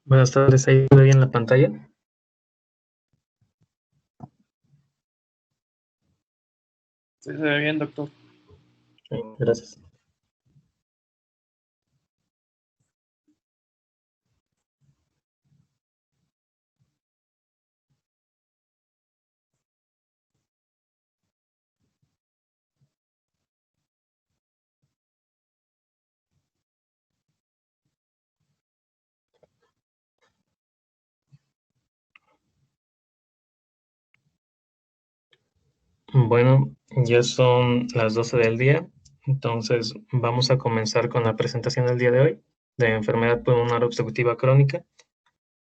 Buenas tardes, ahí ve bien la pantalla. Sí, se ve bien, doctor. Gracias. Bueno, ya son las 12 del día, entonces vamos a comenzar con la presentación del día de hoy de enfermedad pulmonar obstructiva crónica.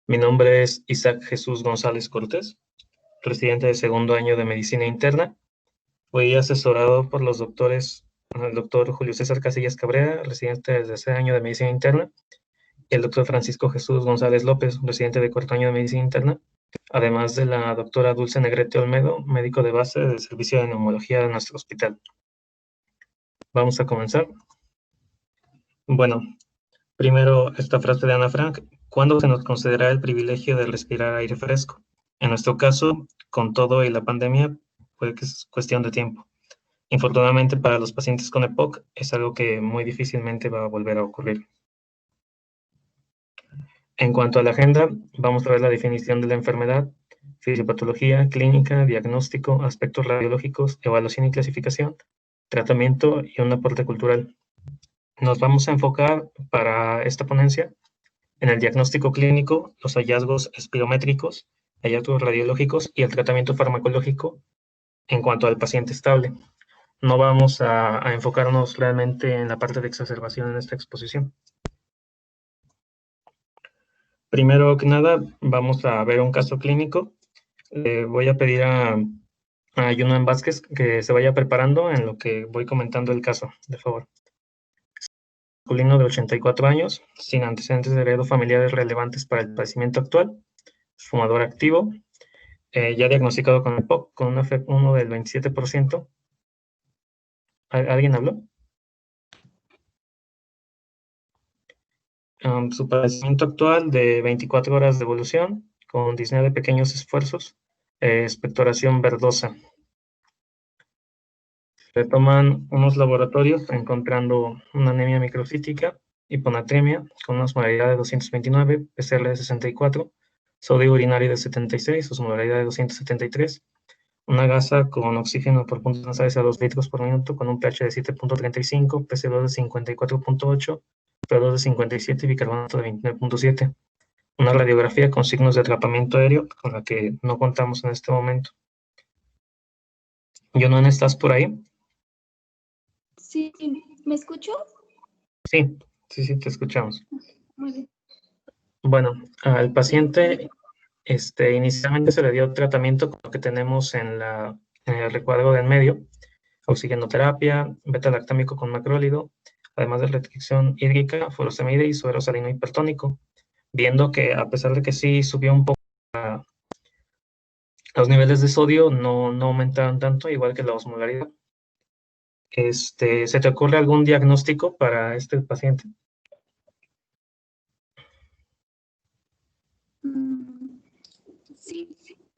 Mi nombre es Isaac Jesús González Cortés, residente de segundo año de medicina interna. Fui asesorado por los doctores, el doctor Julio César Casillas Cabrera, residente de tercer año de medicina interna, y el doctor Francisco Jesús González López, residente de cuarto año de medicina interna, además de la doctora Dulce Negrete Olmedo, médico de base del servicio de neumología de nuestro hospital. Vamos a comenzar. Bueno, primero esta frase de Ana Frank: ¿cuándo se nos concederá el privilegio de respirar aire fresco? En nuestro caso, con todo y la pandemia, puede que es cuestión de tiempo. Infortunadamente para los pacientes con EPOC es algo que muy difícilmente va a volver a ocurrir. En cuanto a la agenda, vamos a ver la definición de la enfermedad, fisiopatología, clínica, diagnóstico, aspectos radiológicos, evaluación y clasificación, tratamiento y un aporte cultural. Nos vamos a enfocar para esta ponencia en el diagnóstico clínico, los hallazgos espirométricos, hallazgos radiológicos y el tratamiento farmacológico en cuanto al paciente estable. No vamos a enfocarnos realmente en la parte de exacerbación en esta exposición. Primero que nada, vamos a ver un caso clínico. Voy a pedir a Yunan Vázquez que se vaya preparando en lo que voy comentando el caso, de favor. Masculino de 84 años, sin antecedentes de heredo familiares relevantes para el padecimiento actual, fumador activo, ya diagnosticado con EPOC, con una FEV1 del 27%. ¿Alguien habló? Su padecimiento actual de 24 horas de evolución, con disnea de pequeños esfuerzos, expectoración verdosa. Se toman unos laboratorios encontrando una anemia microcítica, hiponatremia con una osmolaridad de 229, PCR de 64, sodio urinario de 76, osmolaridad de 273, una gasa con oxígeno por puntos nasales a 2 litros por minuto con un pH de 7.35, PC2 de 54.8, PO2 de 57 y bicarbonato de 29.7. Una radiografía con signos de atrapamiento aéreo con la que no contamos en este momento. Yonan, ¿estás por ahí? Sí, ¿me escucho? Sí, te escuchamos. Muy bien. Bueno, al paciente inicialmente se le dio tratamiento con lo que tenemos en el recuadro del medio: oxigenoterapia, beta-lactámico con macrólido, además de restricción hídrica, furosemide y suero salino hipertónico, viendo que a pesar de que sí subió un poco los niveles de sodio, no aumentaron tanto, igual que la osmolaridad. ¿Se te ocurre algún diagnóstico para este paciente? Sí,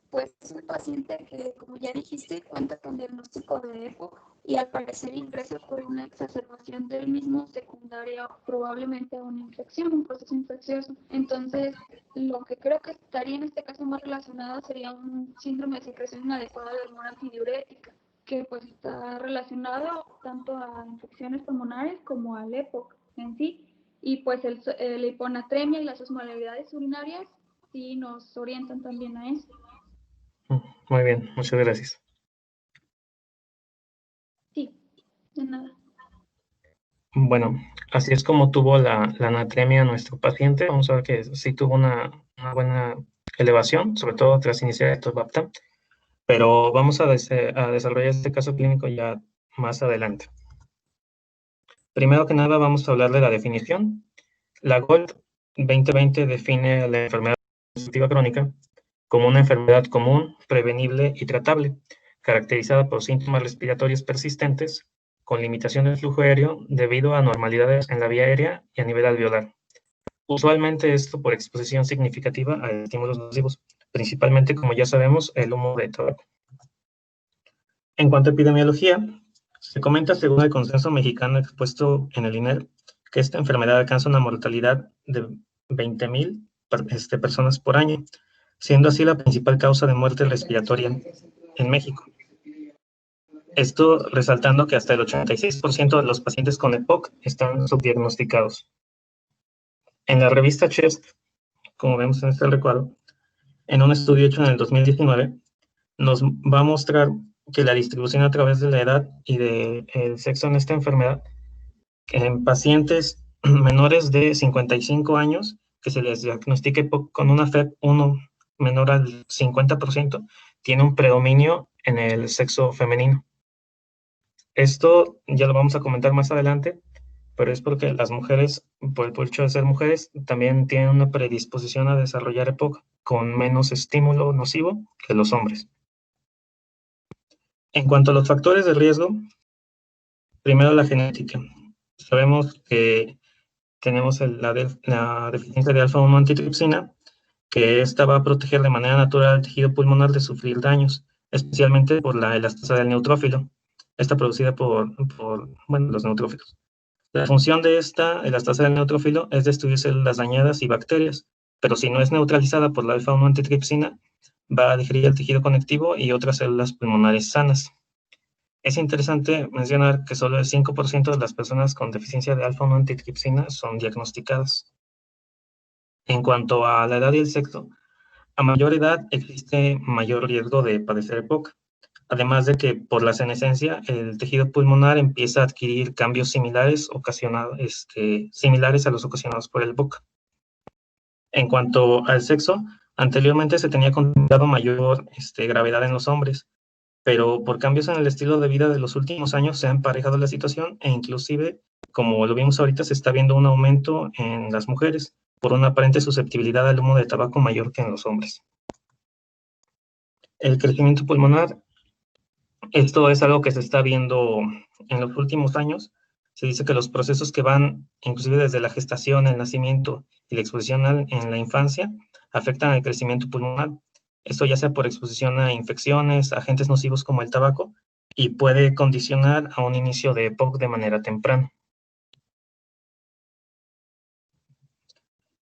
pues es un paciente que, como ya dijiste, cuenta con diagnóstico de EPO y al parecer ingresa por una exacerbación del mismo secundaria probablemente a una infección, un proceso infeccioso. Entonces, lo que creo que estaría en este caso más relacionado sería un síndrome de secreción inadecuada de hormona antidiurética, que pues está relacionado tanto a infecciones pulmonares como al EPOC en sí. Y pues la hiponatremia y las osmolaridades urinarias sí nos orientan también a eso. Muy bien, muchas gracias. Sí, de nada. Bueno, así es como tuvo la anatremia nuestro paciente. Vamos a ver que sí tuvo una buena elevación, sobre todo tras iniciar estos BAPTA, pero vamos a desarrollar este caso clínico ya más adelante. Primero que nada vamos a hablar de la definición. La GOLD 2020 define la enfermedad obstructiva crónica como una enfermedad común, prevenible y tratable, caracterizada por síntomas respiratorios persistentes, con limitación del flujo aéreo debido a anormalidades en la vía aérea y a nivel alveolar, Usualmente esto por exposición significativa a estímulos nocivos, principalmente, como ya sabemos, el humo de tabaco. En cuanto a epidemiología, se comenta, según el consenso mexicano expuesto en el INER, que esta enfermedad alcanza una mortalidad de 20,000 personas por año, siendo así la principal causa de muerte respiratoria en México. Esto resaltando que hasta el 86% de los pacientes con EPOC están subdiagnosticados. En la revista CHEST, como vemos en este recuadro, en un estudio hecho en el 2019, nos va a mostrar que la distribución a través de la edad y del sexo en esta enfermedad, en pacientes menores de 55 años, que se les diagnostique con una FEV1 menor al 50%, tiene un predominio en el sexo femenino. Esto ya lo vamos a comentar más adelante, pero es porque las mujeres, por el hecho de ser mujeres, también tienen una predisposición a desarrollar EPOC con menos estímulo nocivo que los hombres. En cuanto a los factores de riesgo, primero la genética. Sabemos que tenemos la deficiencia de alfa-1 antitripsina, que esta va a proteger de manera natural al tejido pulmonar de sufrir daños, especialmente por la elastasa del neutrófilo, esta producida por los neutrófilos. La función de esta elastasa del neutrófilo es destruir células dañadas y bacterias, pero si no es neutralizada por la alfa-1 antitripsina, va a digerir el tejido conectivo y otras células pulmonares sanas. Es interesante mencionar que solo el 5% de las personas con deficiencia de alfa-1 antitripsina son diagnosticadas. En cuanto a la edad y el sexo, a mayor edad existe mayor riesgo de padecer EPOC, además de que por la senescencia el tejido pulmonar empieza a adquirir cambios similares a los ocasionados por el EPOC. En cuanto al sexo, anteriormente se tenía considerado mayor gravedad en los hombres, pero por cambios en el estilo de vida de los últimos años se ha emparejado la situación e inclusive, como lo vimos ahorita, se está viendo un aumento en las mujeres por una aparente susceptibilidad al humo de tabaco mayor que en los hombres. El crecimiento pulmonar, esto es algo que se está viendo en los últimos años. Se dice que los procesos que van inclusive desde la gestación, el nacimiento y la exposición en la infancia afectan al crecimiento pulmonar. Esto ya sea por exposición a infecciones, agentes nocivos como el tabaco, y puede condicionar a un inicio de EPOC de manera temprana.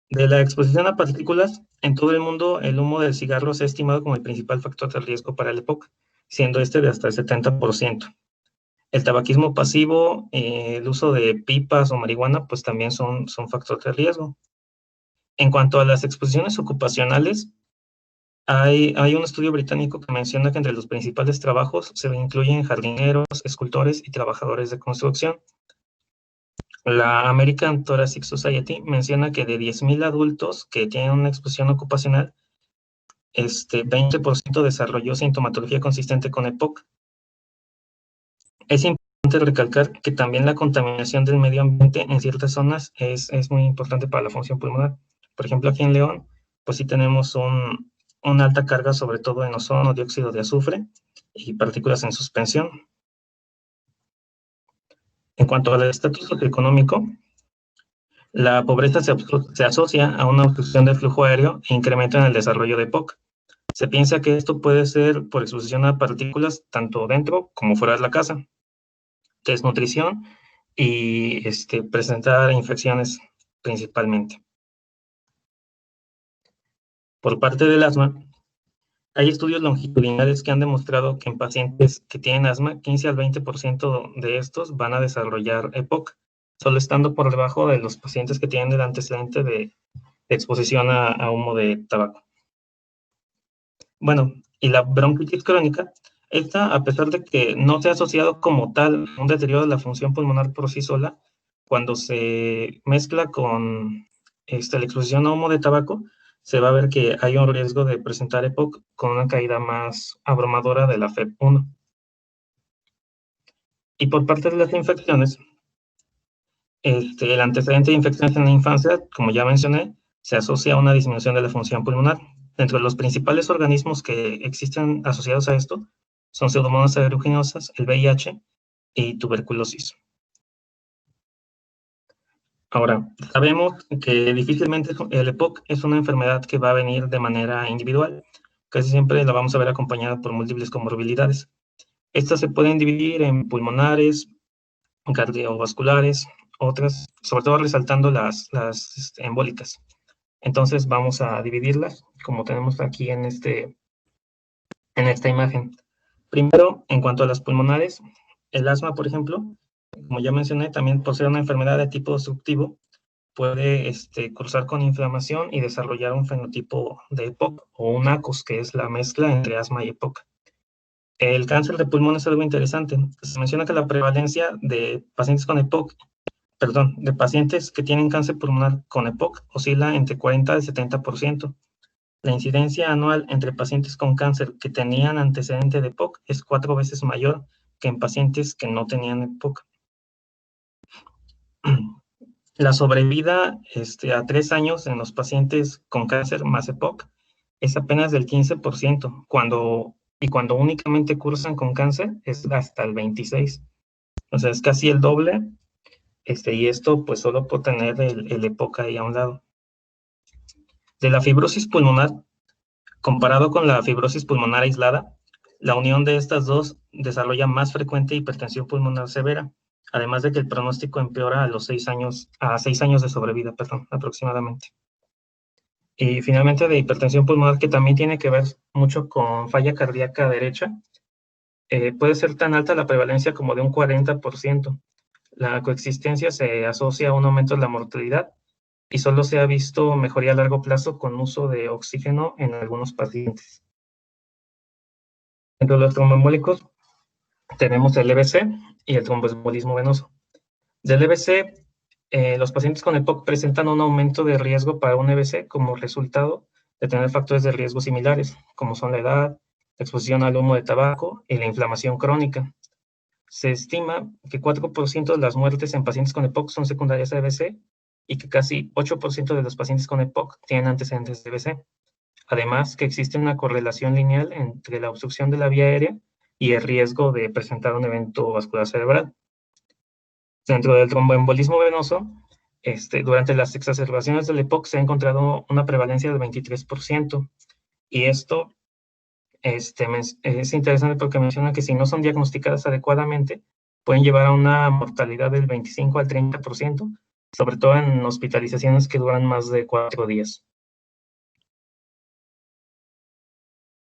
De la exposición a partículas, en todo el mundo el humo del cigarro se ha estimado como el principal factor de riesgo para el EPOC, siendo este de hasta el 70%. El tabaquismo pasivo, el uso de pipas o marihuana, pues también son factores de riesgo. En cuanto a las exposiciones ocupacionales, hay un estudio británico que menciona que entre los principales trabajos se incluyen jardineros, escultores y trabajadores de construcción. La American Thoracic Society menciona que de 10,000 adultos que tienen una exposición ocupacional, 20% desarrolló sintomatología consistente con EPOC. Es importante recalcar que también la contaminación del medio ambiente en ciertas zonas es muy importante para la función pulmonar. Por ejemplo, aquí en León, pues sí tenemos una alta carga, sobre todo en ozono, dióxido de azufre y partículas en suspensión. En cuanto al estatus socioeconómico, la pobreza se asocia a una obstrucción del flujo aéreo e incremento en el desarrollo de EPOC. Se piensa que esto puede ser por exposición a partículas tanto dentro como fuera de la casa, desnutrición y presentar infecciones principalmente. Por parte del asma, hay estudios longitudinales que han demostrado que en pacientes que tienen asma, 15 al 20% de estos van a desarrollar EPOC, solo estando por debajo de los pacientes que tienen el antecedente de exposición a humo de tabaco. Bueno, y la bronquitis crónica, esta, a pesar de que no se ha asociado como tal a un deterioro de la función pulmonar por sí sola, cuando se mezcla con la exposición a humo de tabaco, se va a ver que hay un riesgo de presentar EPOC con una caída más abrumadora de la FEV1. Y por parte de las infecciones, el antecedente de infecciones en la infancia, como ya mencioné, se asocia a una disminución de la función pulmonar. Dentro de los principales organismos que existen asociados a esto son Pseudomonas aeruginosa, el VIH y tuberculosis. Ahora, sabemos que difícilmente el EPOC es una enfermedad que va a venir de manera individual. Casi siempre la vamos a ver acompañada por múltiples comorbilidades. Estas se pueden dividir en pulmonares, cardiovasculares, otras, sobre todo resaltando las embólicas. Entonces vamos a dividirlas, como tenemos aquí en esta imagen. Primero, en cuanto a las pulmonares, el asma, por ejemplo, como ya mencioné, también por ser una enfermedad de tipo obstructivo, puede cruzar con inflamación y desarrollar un fenotipo de EPOC o un ACOS, que es la mezcla entre asma y EPOC. El cáncer de pulmón es algo interesante. Se menciona que la prevalencia de pacientes con EPOC, de pacientes que tienen cáncer pulmonar con EPOC oscila entre 40 y 70%. La incidencia anual entre pacientes con cáncer que tenían antecedente de EPOC es 4 veces mayor que en pacientes que no tenían EPOC. La sobrevida a 3 años en los pacientes con cáncer más EPOC es apenas del 15%, cuando únicamente cursan con cáncer es hasta el 26%. O sea, es casi el doble, y esto pues solo por tener el EPOC ahí a un lado. De la fibrosis pulmonar, comparado con la fibrosis pulmonar aislada, la unión de estas dos desarrolla más frecuente hipertensión pulmonar severa, además de que el pronóstico empeora a 6 años de sobrevida, aproximadamente. Y finalmente de hipertensión pulmonar, que también tiene que ver mucho con falla cardíaca derecha, puede ser tan alta la prevalencia como de un 40%. La coexistencia se asocia a un aumento de la mortalidad y solo se ha visto mejoría a largo plazo con uso de oxígeno en algunos pacientes. Entre los tromboembólicos tenemos el EBC y el tromboembolismo venoso. Del EBC, los pacientes con EPOC presentan un aumento de riesgo para un EBC como resultado de tener factores de riesgo similares, como son la edad, la exposición al humo de tabaco y la inflamación crónica. Se estima que 4% de las muertes en pacientes con EPOC son secundarias a EBC y que casi 8% de los pacientes con EPOC tienen antecedentes de EBC. Además, que existe una correlación lineal entre la obstrucción de la vía aérea y el riesgo de presentar un evento vascular cerebral. Dentro del tromboembolismo venoso, durante las exacerbaciones del EPOC se ha encontrado una prevalencia del 23%, y esto es interesante porque menciona que si no son diagnosticadas adecuadamente, pueden llevar a una mortalidad del 25 al 30%, sobre todo en hospitalizaciones que duran más de 4 días.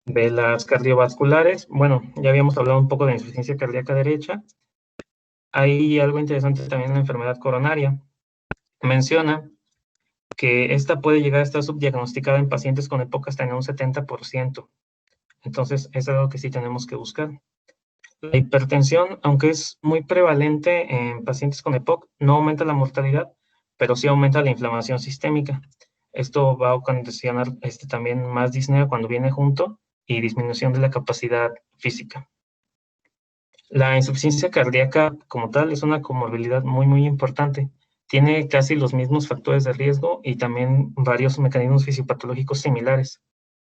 De las cardiovasculares, bueno, ya habíamos hablado un poco de insuficiencia cardíaca derecha. Hay algo interesante también en la enfermedad coronaria. Menciona que esta puede llegar a estar subdiagnosticada en pacientes con EPOC hasta en un 70%. Entonces, es algo que sí tenemos que buscar. La hipertensión, aunque es muy prevalente en pacientes con EPOC, no aumenta la mortalidad, pero sí aumenta la inflamación sistémica. Esto va a ocasionar también más disnea cuando viene junto y disminución de la capacidad física. La insuficiencia cardíaca como tal es una comorbilidad muy, muy importante. Tiene casi los mismos factores de riesgo y también varios mecanismos fisiopatológicos similares.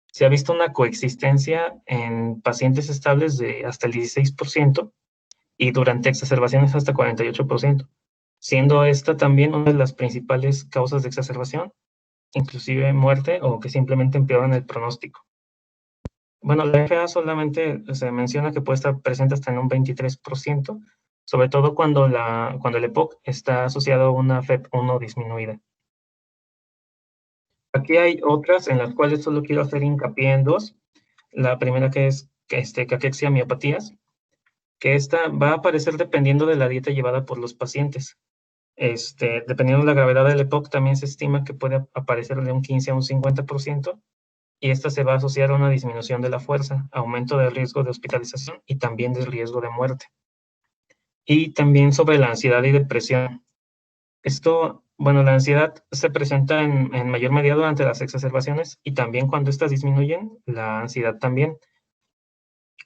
Se ha visto una coexistencia en pacientes estables de hasta el 16% y durante exacerbaciones hasta 48%, siendo esta también una de las principales causas de exacerbación, inclusive muerte o que simplemente empeoran el pronóstico. Bueno, la FA solamente se menciona que puede estar presente hasta en un 23%, sobre todo cuando el EPOC está asociado a una FEP1 disminuida. Aquí hay otras en las cuales solo quiero hacer hincapié en dos. La primera que es caquexia miopatías, que esta va a aparecer dependiendo de la dieta llevada por los pacientes. Dependiendo de la gravedad del EPOC, también se estima que puede aparecer de un 15 a un 50%, y esta se va a asociar a una disminución de la fuerza, aumento del riesgo de hospitalización y también del riesgo de muerte. Y también sobre la ansiedad y depresión. La ansiedad se presenta en mayor medida durante las exacerbaciones y también cuando estas disminuyen, la ansiedad también.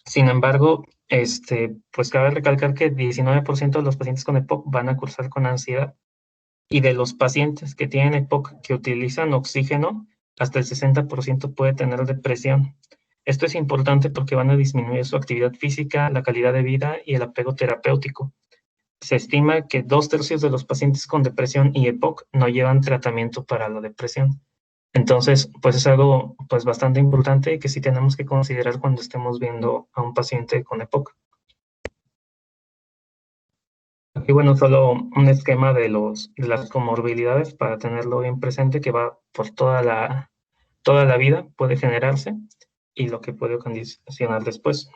Sin embargo, pues cabe recalcar que 19% de los pacientes con EPOC van a cursar con ansiedad, y de los pacientes que tienen EPOC que utilizan oxígeno, hasta el 60% puede tener depresión. Esto es importante porque van a disminuir su actividad física, la calidad de vida y el apego terapéutico. se estima que 2/3 de los pacientes con depresión y EPOC no llevan tratamiento para la depresión. Entonces, pues es algo pues bastante importante que sí tenemos que considerar cuando estemos viendo a un paciente con EPOC. Aquí, bueno, solo un esquema de las comorbilidades para tenerlo bien presente, que va por toda la vida, puede generarse, y lo que puede condicionar después.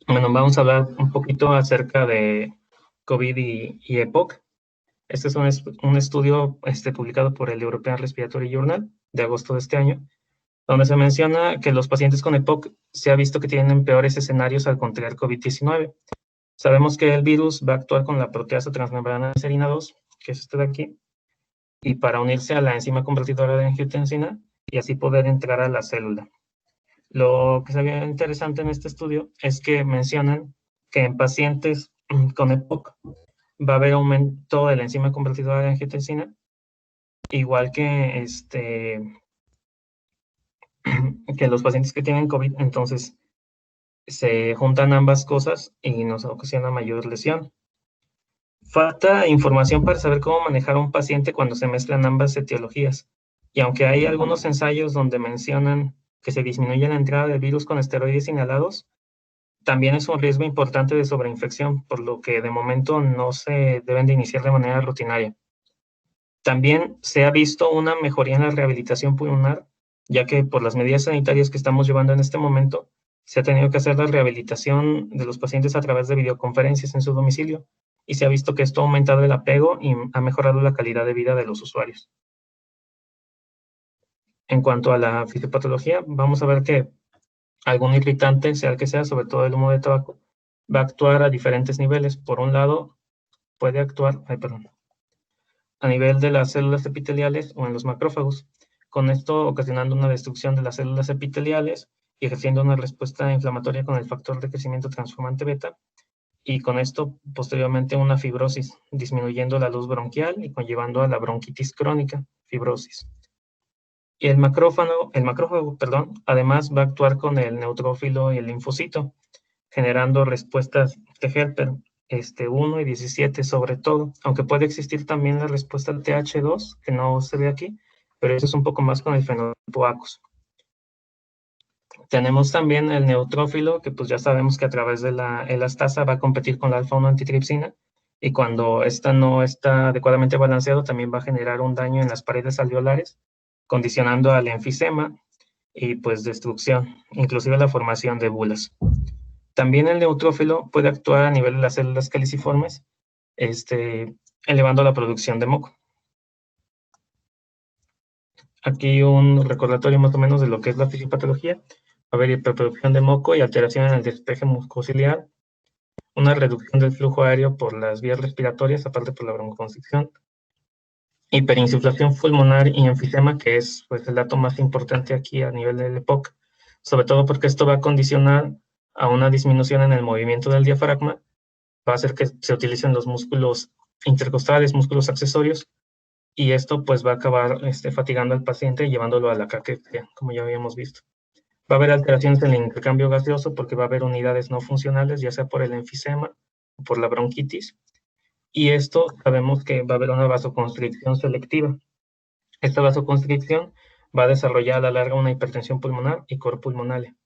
Bueno, vamos a hablar un poquito acerca de COVID y EPOC. Este es un estudio publicado por el European Respiratory Journal de agosto de este año, donde se menciona que los pacientes con EPOC se ha visto que tienen peores escenarios al contraer COVID-19. Sabemos que el virus va a actuar con la proteasa transmembrana serina 2, que es este de aquí, y para unirse a la enzima convertidora de angiotensina y así poder entrar a la célula. Lo que se ve interesante en este estudio es que mencionan que en pacientes con EPOC va a haber aumento de la enzima convertidora de angiotensina, igual que que los pacientes que tienen COVID. Entonces se juntan ambas cosas y nos ocasiona mayor lesión. Falta información para saber cómo manejar a un paciente cuando se mezclan ambas etiologías. Y aunque hay algunos ensayos donde mencionan que se disminuye la entrada del virus con esteroides inhalados, también es un riesgo importante de sobreinfección, por lo que de momento no se deben de iniciar de manera rutinaria. También se ha visto una mejoría en la rehabilitación pulmonar, ya que por las medidas sanitarias que estamos llevando en este momento, se ha tenido que hacer la rehabilitación de los pacientes a través de videoconferencias en su domicilio, y se ha visto que esto ha aumentado el apego y ha mejorado la calidad de vida de los usuarios. En cuanto a la fisiopatología, vamos a ver que algún irritante, sea el que sea, sobre todo el humo de tabaco, va a actuar a diferentes niveles. Por un lado, puede actuar, a nivel de las células epiteliales o en los macrófagos, con esto ocasionando una destrucción de las células epiteliales y ejerciendo una respuesta inflamatoria con el factor de crecimiento transformante beta, y con esto posteriormente una fibrosis, disminuyendo la luz bronquial y conllevando a la bronquitis crónica, fibrosis. Y el macrófago, además va a actuar con el neutrófilo y el linfocito, generando respuestas de Helper 1 y 17 sobre todo, aunque puede existir también la respuesta TH2, que no se ve aquí, pero eso es un poco más con el fenotipo ACOS. Tenemos también el neutrófilo, que pues ya sabemos que a través de la elastasa va a competir con la alfa-1 antitripsina, y cuando esta no está adecuadamente balanceado, también va a generar un daño en las paredes alveolares, condicionando al enfisema y pues destrucción, inclusive la formación de bulas. También el neutrófilo puede actuar a nivel de las células caliciformes, elevando la producción de moco. Aquí un recordatorio más o menos de lo que es la fisiopatología. Va a haber hiperproducción de moco y alteración en el despeje mucociliar, una reducción del flujo aéreo por las vías respiratorias, aparte por la broncoconstricción, hiperinsuflación pulmonar y enfisema, que es pues el dato más importante aquí a nivel del EPOC, sobre todo porque esto va a condicionar a una disminución en el movimiento del diafragma, va a hacer que se utilicen los músculos intercostales, músculos accesorios, y esto pues va a acabar fatigando al paciente y llevándolo a la caquexia, como ya habíamos visto. Va a haber alteraciones en el intercambio gaseoso porque va a haber unidades no funcionales, ya sea por el enfisema o por la bronquitis. Y esto sabemos que va a haber una vasoconstricción selectiva. Esta vasoconstricción va a desarrollar a la larga una hipertensión pulmonar y cor pulmonale.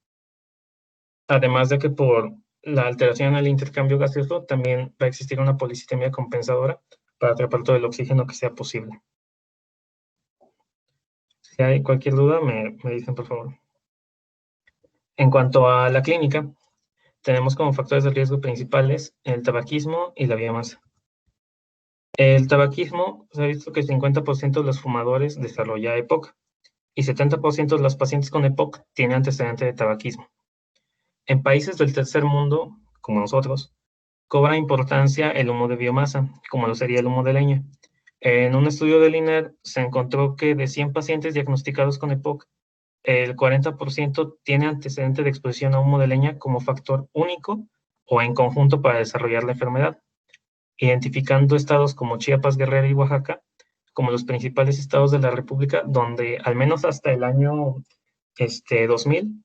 Además de que por la alteración en el intercambio gaseoso también va a existir una policitemia compensadora para atrapar todo el oxígeno que sea posible. Si hay cualquier duda, me dicen por favor. En cuanto a la clínica, tenemos como factores de riesgo principales el tabaquismo y la biomasa. El tabaquismo, se ha visto que el 50% de los fumadores desarrolla EPOC y 70% de los pacientes con EPOC tienen antecedente de tabaquismo. En países del tercer mundo, como nosotros, cobra importancia el humo de biomasa, como lo sería el humo de leña. En un estudio del INER se encontró que de 100 pacientes diagnosticados con EPOC, el 40% tiene antecedente de exposición a humo de leña como factor único o en conjunto para desarrollar la enfermedad, identificando estados como Chiapas, Guerrero y Oaxaca como los principales estados de la República donde al menos hasta el año 2000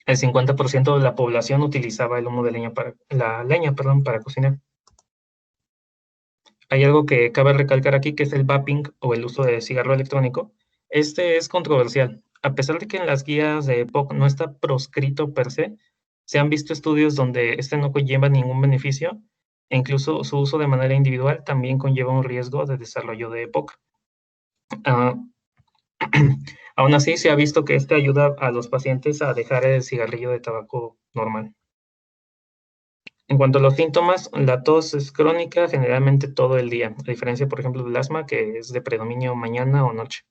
el 50% de la población utilizaba el humo de leña para cocinar. Hay algo que cabe recalcar aquí, que es el vaping o el uso de cigarro electrónico. Este es controversial. A pesar de que en las guías de EPOC no está proscrito per se, se han visto estudios donde este no conlleva ningún beneficio e incluso su uso de manera individual también conlleva un riesgo de desarrollo de EPOC. Aún así, se ha visto que este ayuda a los pacientes a dejar el cigarrillo de tabaco normal. En cuanto a los síntomas, la tos es crónica generalmente todo el día, a diferencia, por ejemplo, del asma, que es de predominio mañana o noche.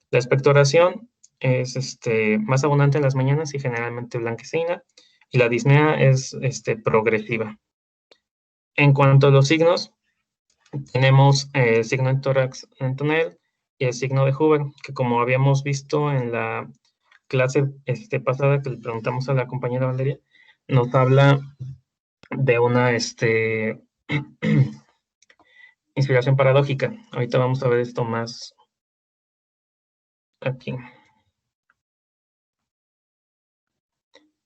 La expectoración es más abundante en las mañanas y generalmente blanquecina, y la disnea es progresiva. En cuanto a los signos, tenemos el signo de tórax en tonel y el signo de Hoover, que como habíamos visto en la clase pasada que le preguntamos a la compañera Valeria, nos habla de una inspiración paradójica. Ahorita vamos a ver esto más aquí.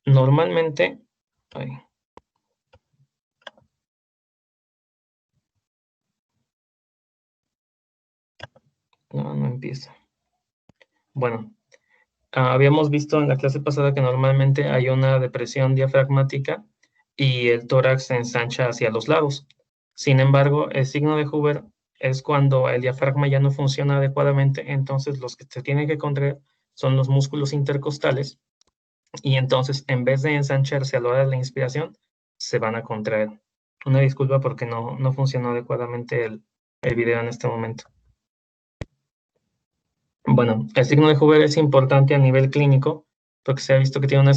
Normalmente, no empieza. Bueno, habíamos visto en la clase pasada que normalmente hay una depresión diafragmática y el tórax se ensancha hacia los lados. Sin embargo, el signo de Hoover es cuando el diafragma ya no funciona adecuadamente, entonces los que se tienen que contraer son los músculos intercostales y entonces en vez de ensancharse a la hora de la inspiración, se van a contraer. Una disculpa porque no funcionó adecuadamente el video en este momento. Bueno, el signo de Hoover es importante a nivel clínico porque se ha visto que tiene una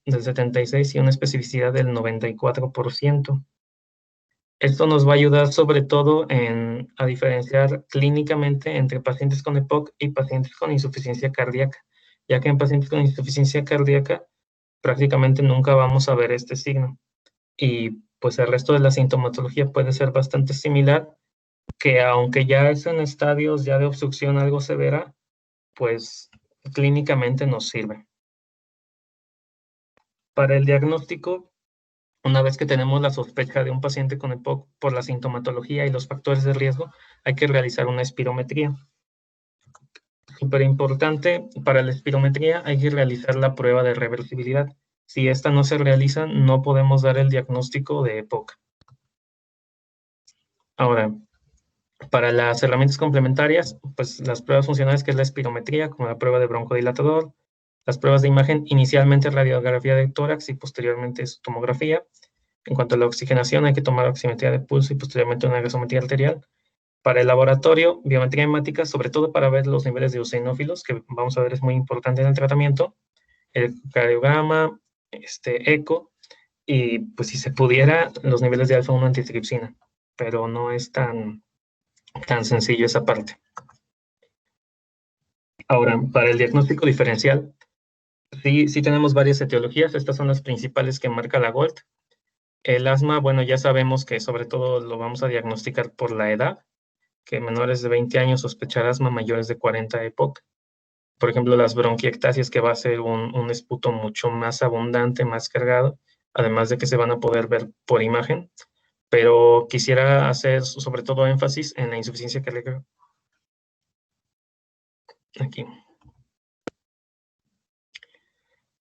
del 76 y una especificidad del 94%. Esto nos va a ayudar sobre todo a diferenciar clínicamente entre pacientes con EPOC y pacientes con insuficiencia cardíaca, ya que en pacientes con insuficiencia cardíaca prácticamente nunca vamos a ver este signo. Y pues el resto de la sintomatología puede ser bastante similar, que aunque ya es en estadios ya de obstrucción algo severa, pues clínicamente nos sirve. Para el diagnóstico, una vez que tenemos la sospecha de un paciente con EPOC por la sintomatología y los factores de riesgo, hay que realizar una espirometría. Súper importante, para la espirometría hay que realizar la prueba de reversibilidad. Si esta no se realiza, no podemos dar el diagnóstico de EPOC. Ahora, para las herramientas complementarias, pues las pruebas funcionales, que es la espirometría, como la prueba de broncodilatador, las pruebas de imagen, inicialmente radiografía de tórax y posteriormente su tomografía. En cuanto a la oxigenación, hay que tomar oximetría de pulso y posteriormente una gasometría arterial. Para el laboratorio, biometría hemática, sobre todo para ver los niveles de eosinófilos, que vamos a ver es muy importante en el tratamiento, el cardiograma, eco, y pues si se pudiera, los niveles de alfa-1 antitripsina, pero no es tan sencillo esa parte. Ahora, para el diagnóstico diferencial, sí tenemos varias etiologías. Estas son las principales que marca la GOLD. El asma, bueno, ya sabemos que sobre todo lo vamos a diagnosticar por la edad, que menores de 20 años sospechar asma, mayores de 40 EPOC. Por ejemplo, las bronquiectasias, que va a ser un esputo mucho más abundante, más cargado, además de que se van a poder ver por imagen. Pero quisiera hacer sobre todo énfasis en la insuficiencia cardíaca. Aquí.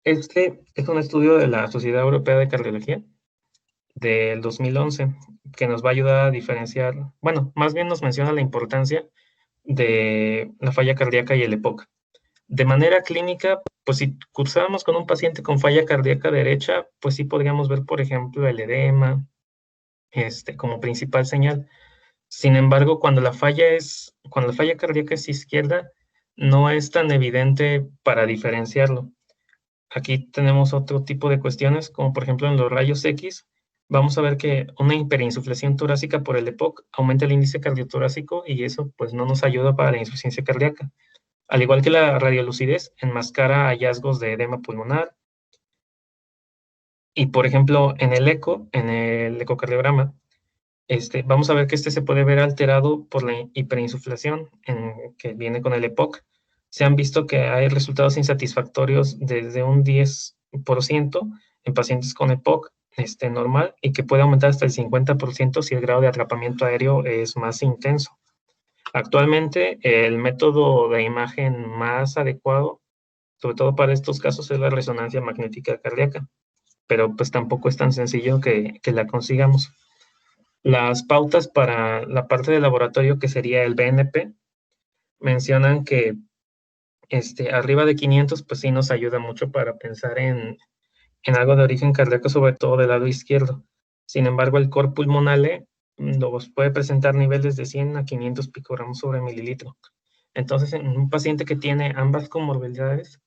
Este es un estudio de la Sociedad Europea de Cardiología del 2011 que nos va a ayudar a diferenciar, bueno, más bien nos menciona la importancia de la falla cardíaca y el EPOC. De manera clínica, pues si cursáramos con un paciente con falla cardíaca derecha, pues sí podríamos ver, por ejemplo, el edema, como principal señal. Sin embargo, cuando la falla cardíaca es izquierda, no es tan evidente para diferenciarlo. Aquí tenemos otro tipo de cuestiones, como por ejemplo en los rayos X, vamos a ver que una hiperinsuflación torácica por el EPOC aumenta el índice cardiotorácico y eso pues no nos ayuda para la insuficiencia cardíaca. Al igual que la radiolucidez, enmascara hallazgos de edema pulmonar. Y por ejemplo, en el ecocardiograma, vamos a ver que se puede ver alterado por la hiperinsuflación que viene con el EPOC. Se han visto que hay resultados insatisfactorios desde un 10 en pacientes con EPOC normal y que puede aumentar hasta el 50% si el grado de atrapamiento aéreo es más intenso. Actualmente, el método de imagen más adecuado, sobre todo para estos casos, es la resonancia magnética cardíaca, pero pues tampoco es tan sencillo que la consigamos. Las pautas para la parte de laboratorio, que sería el BNP, mencionan que arriba de 500, pues sí nos ayuda mucho para pensar en algo de origen cardíaco, sobre todo del lado izquierdo. Sin embargo, el core pulmonale nos puede presentar niveles de 100 a 500 picogramos sobre mililitro. Entonces, en un paciente que tiene ambas comorbilidades,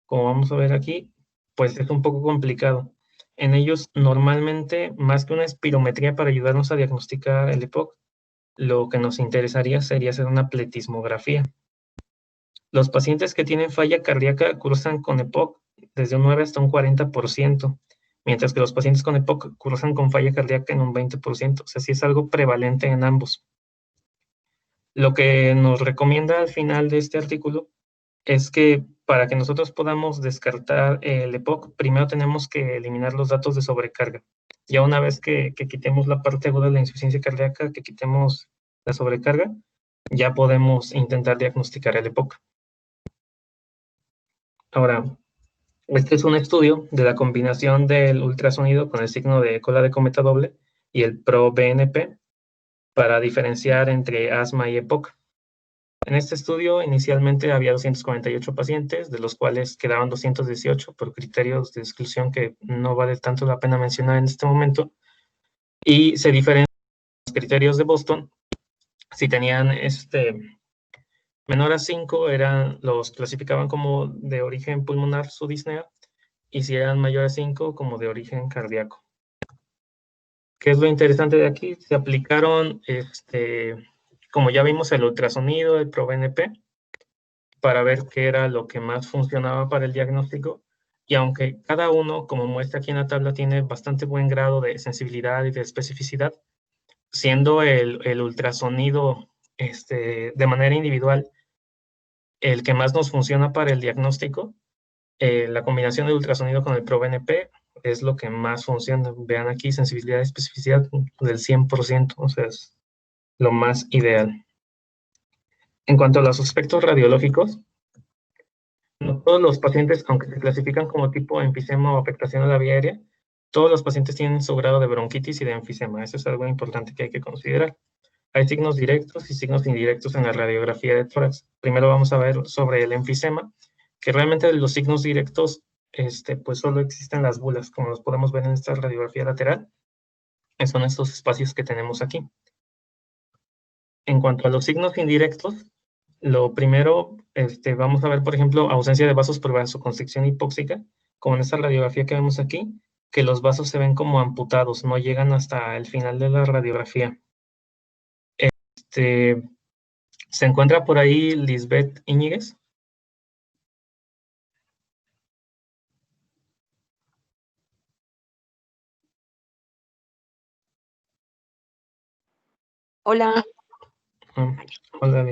como vamos a ver aquí, pues es un poco complicado. En ellos, normalmente, más que una espirometría para ayudarnos a diagnosticar el EPOC, lo que nos interesaría sería hacer una pletismografía. Los pacientes que tienen falla cardíaca cursan con EPOC desde un 9 hasta un 40%, mientras que los pacientes con EPOC cursan con falla cardíaca en un 20%. O sea, sí es algo prevalente en ambos. Lo que nos recomienda al final de este artículo es que para que nosotros podamos descartar el EPOC, primero tenemos que eliminar los datos de sobrecarga. Ya una vez que quitemos la parte aguda de la insuficiencia cardíaca, que quitemos la sobrecarga, ya podemos intentar diagnosticar el EPOC. Ahora, este es un estudio de la combinación del ultrasonido con el signo de cola de cometa doble y el PRO-BNP para diferenciar entre asma y EPOC. En este estudio inicialmente había 248 pacientes, de los cuales quedaban 218 por criterios de exclusión que no vale tanto la pena mencionar en este momento, y se diferencian los criterios de Boston. Si tenían menor a 5, los clasificaban como de origen pulmonar su disnea, y si eran mayor a 5, como de origen cardíaco. ¿Qué es lo interesante de aquí? Se aplicaron, como ya vimos, el ultrasonido, el PRO-BNP, para ver qué era lo que más funcionaba para el diagnóstico. Y aunque cada uno, como muestra aquí en la tabla, tiene bastante buen grado de sensibilidad y de especificidad, siendo el ultrasonido de manera individual el que más nos funciona para el diagnóstico, la combinación de ultrasonido con el PRO-BNP es lo que más funciona. Vean aquí, sensibilidad y especificidad del 100%, o sea, es lo más ideal. En cuanto a los aspectos radiológicos, no todos los pacientes, aunque se clasifican como tipo enfisema o afectación de la vía aérea, todos los pacientes tienen su grado de bronquitis y de enfisema. Eso es algo importante que hay que considerar. Hay signos directos y signos indirectos en la radiografía de tórax. Primero vamos a ver sobre el enfisema, que realmente los signos directos, pues solo existen las bulas, como los podemos ver en esta radiografía lateral. Son estos espacios que tenemos aquí. En cuanto a los signos indirectos, lo primero, vamos a ver, por ejemplo, ausencia de vasos por vasoconstricción hipóxica, como en esta radiografía que vemos aquí, que los vasos se ven como amputados, no llegan hasta el final de la radiografía. ¿Se encuentra por ahí Lisbeth Íñiguez? Hola. Hola,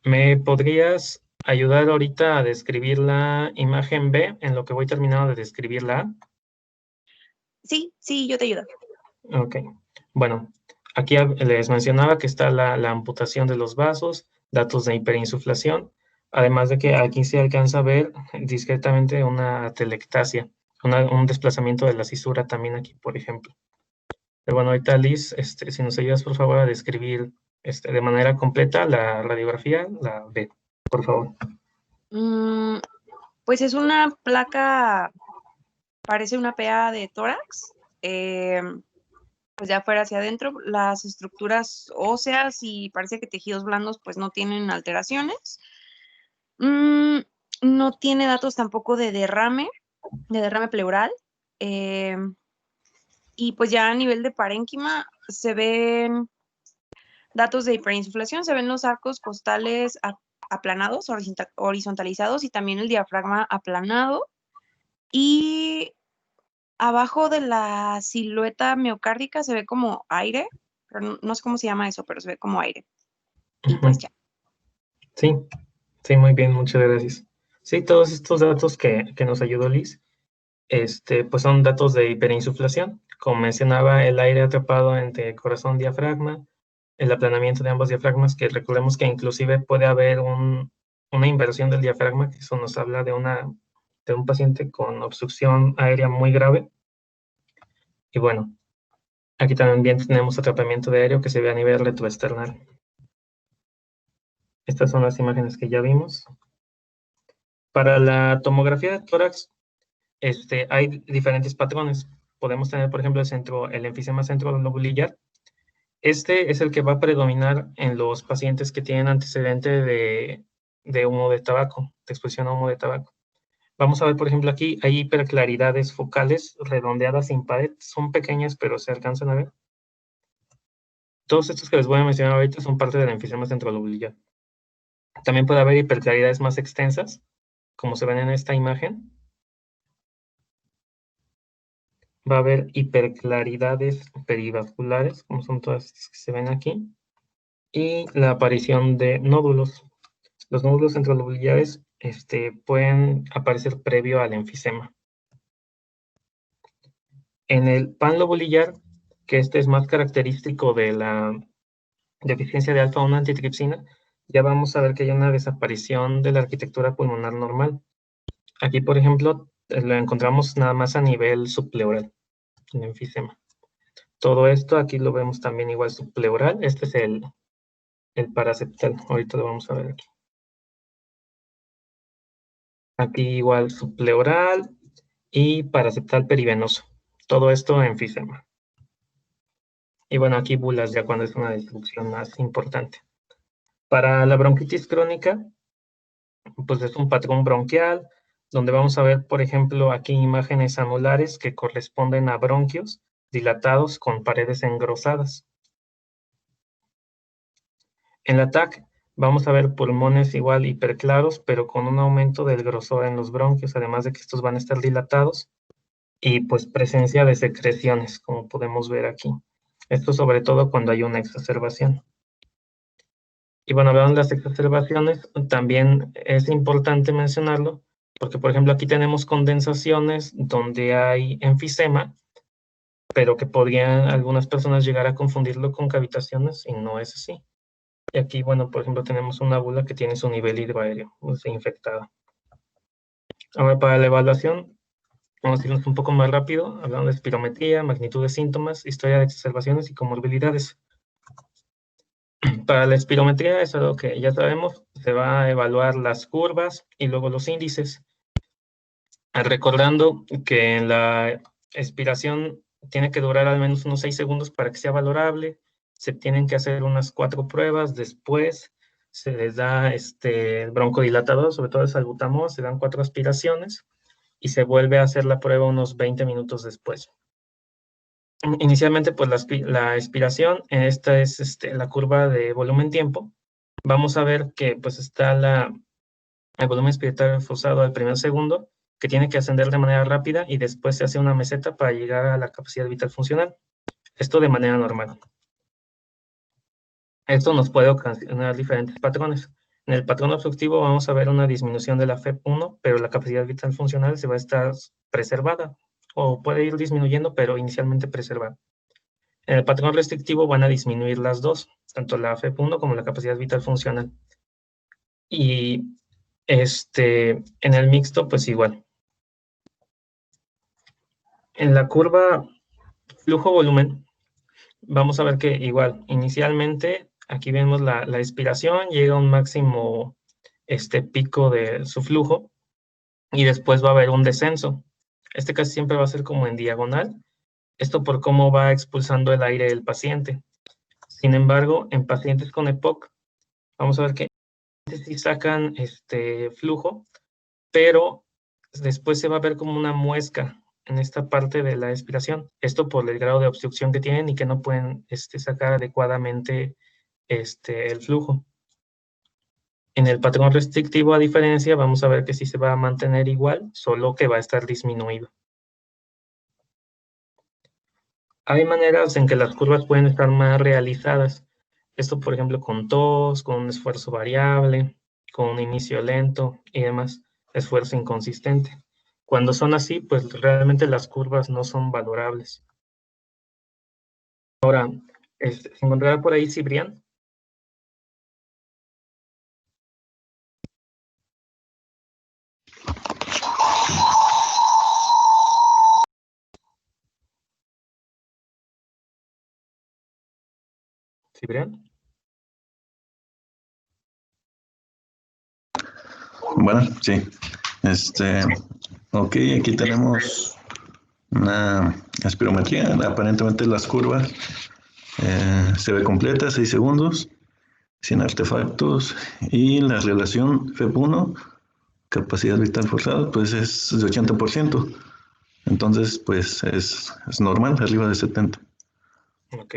¿me podrías ayudar ahorita a describir la imagen B en lo que voy terminando de describir la A? Sí, yo te ayudo. Ok, bueno, aquí les mencionaba que está la amputación de los vasos, datos de hiperinsuflación, además de que aquí se alcanza a ver discretamente una atelectasia, un desplazamiento de la cisura también aquí, por ejemplo. Pero bueno, ahorita Liz, si nos ayudas por favor a describir de manera completa la radiografía, la B, por favor. Pues es una placa, parece una PA de tórax, pues de afuera hacia adentro. Las estructuras óseas y parece que tejidos blandos pues no tienen alteraciones. No tiene datos tampoco de derrame pleural. Y pues ya a nivel de parénquima se ven datos de hiperinsuflación, se ven los arcos costales aplanados, horizontalizados, y también el diafragma aplanado. Y abajo de la silueta miocárdica se ve como aire, pero no sé cómo se llama eso, pero se ve como aire. Y pues ya. Sí, muy bien, muchas gracias. Sí, todos estos datos que nos ayudó Liz, pues son datos de hiperinsuflación. Como mencionaba, el aire atrapado entre corazón y diafragma, el aplanamiento de ambos diafragmas, que recordemos que inclusive puede haber una inversión del diafragma, que eso nos habla de un paciente con obstrucción aérea muy grave. Y bueno, aquí también tenemos atrapamiento de aire que se ve a nivel retroesternal. Estas son las imágenes que ya vimos. Para la tomografía de tórax, hay diferentes patrones. Podemos tener, por ejemplo, el enfisema centrolobulillar. Este es el que va a predominar en los pacientes que tienen antecedente de humo de tabaco, de exposición a humo de tabaco. Vamos a ver, por ejemplo, aquí hay hiperclaridades focales redondeadas sin pared. Son pequeñas, pero se alcanzan a ver. Todos estos que les voy a mencionar ahorita son parte del enfisema centrolobulillar. También puede haber hiperclaridades más extensas, como se ven en esta imagen. Va a haber hiperclaridades perivasculares, como son todas estas que se ven aquí, y la aparición de nódulos. Los nódulos centrolobulillares pueden aparecer previo al enfisema. En el panlobulillar, que es más característico de la deficiencia de alfa-1 antitripsina, ya vamos a ver que hay una desaparición de la arquitectura pulmonar normal. Aquí, por ejemplo, lo encontramos nada más a nivel subpleural, en enfisema. Todo esto aquí lo vemos también igual subpleural. Este es el paraseptal. Ahorita lo vamos a ver aquí. Aquí igual subpleural y paraseptal perivenoso. Todo esto enfisema. Y bueno, aquí bulas ya cuando es una destrucción más importante. Para la bronquitis crónica, pues es un patrón bronquial, donde vamos a ver, por ejemplo, aquí imágenes anulares que corresponden a bronquios dilatados con paredes engrosadas. En la TAC vamos a ver pulmones igual hiperclaros, pero con un aumento del grosor en los bronquios, además de que estos van a estar dilatados, y pues presencia de secreciones, como podemos ver aquí. Esto sobre todo cuando hay una exacerbación. Y bueno, hablando de las exacerbaciones, también es importante mencionarlo, porque por ejemplo aquí tenemos condensaciones donde hay enfisema, pero que podrían algunas personas llegar a confundirlo con cavitaciones y no es así. Y aquí, bueno, por ejemplo, tenemos una bula que tiene su nivel hidroaéreo, infectada. Ahora, para la evaluación, vamos a irnos un poco más rápido, hablando de espirometría, magnitud de síntomas, historia de exacerbaciones y comorbilidades. Para la espirometría, eso es lo que ya sabemos, se va a evaluar las curvas y luego los índices. Recordando que en la expiración tiene que durar al menos unos 6 segundos para que sea valorable, se tienen que hacer unas 4 pruebas, después se les da el broncodilatador, sobre todo el salbutamol, se dan 4 aspiraciones y se vuelve a hacer la prueba unos 20 minutos después. Inicialmente, pues la expiración, esta es la curva de volumen-tiempo. Vamos a ver que pues está el volumen expiratorio forzado al primer segundo, que tiene que ascender de manera rápida y después se hace una meseta para llegar a la capacidad vital funcional. Esto de manera normal. Esto nos puede ocasionar diferentes patrones. En el patrón obstructivo vamos a ver una disminución de la FEP1, pero la capacidad vital funcional se va a estar preservada, o puede ir disminuyendo, pero inicialmente preservada. En el patrón restrictivo van a disminuir las dos, tanto la FEP1 como la capacidad vital funcional. Y en el mixto, pues igual. En la curva flujo-volumen, vamos a ver que igual, inicialmente, aquí vemos la expiración, llega a un máximo pico de su flujo, y después va a haber un descenso. Casi siempre va a ser como en diagonal, esto por cómo va expulsando el aire del paciente. Sin embargo, en pacientes con EPOC, vamos a ver que sí sacan flujo, pero después se va a ver como una muesca en esta parte de la expiración. Esto por el grado de obstrucción que tienen y que no pueden sacar adecuadamente el flujo. En el patrón restrictivo, a diferencia, vamos a ver que sí se va a mantener igual, solo que va a estar disminuido. Hay maneras en que las curvas pueden estar más realizadas. Esto, por ejemplo, con tos, con un esfuerzo variable, con un inicio lento y demás. esfuerzo inconsistente. Cuando son así, pues realmente las curvas no son valorables. Ahora, ¿se encontrará por ahí Cibrián? ¿Cibrián? Bueno, sí. Ok, aquí tenemos una espirometría. Aparentemente las curvas se ve completa, 6 segundos, sin artefactos. Y la relación FEP1, capacidad vital forzada, pues es de 80%. Entonces, pues es normal, arriba de 70. Ok.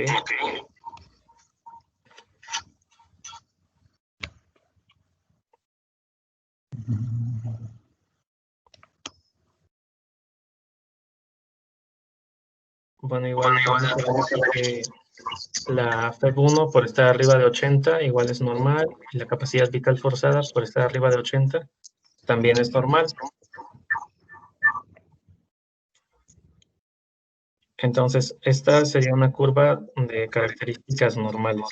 Bueno, igual vamos a ver aquí que la FEP1 por estar arriba de 80 igual es normal, y la capacidad vital forzada por estar arriba de 80 también es normal. Entonces, esta sería una curva de características normales.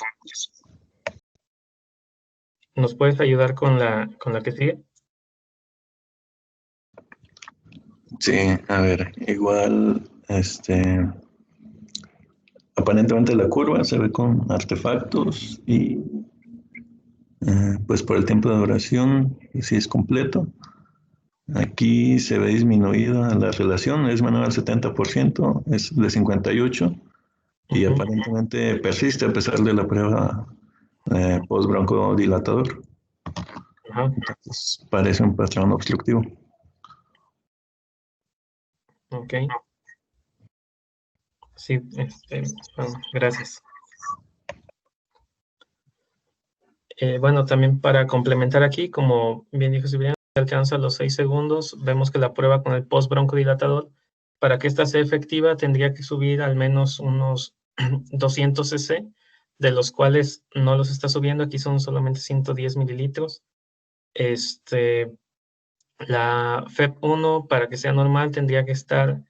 ¿Nos puedes ayudar con la que sigue? Sí, a ver, igual, aparentemente la curva se ve con artefactos y pues por el tiempo de duración sí es completo. Aquí se ve disminuida la relación, es menor al 70%, es de 58 y aparentemente persiste a pesar de la prueba post-broncodilatador. Entonces parece un patrón obstructivo. Ok. Sí, bueno, gracias. Bueno, también para complementar aquí, como bien dijo Silvia, alcanza los 6 segundos, vemos que la prueba con el post-broncodilatador, para que esta sea efectiva, tendría que subir al menos unos 200 cc, de los cuales no los está subiendo, aquí son solamente 110 mililitros. La FEP1, para que sea normal, tendría que estar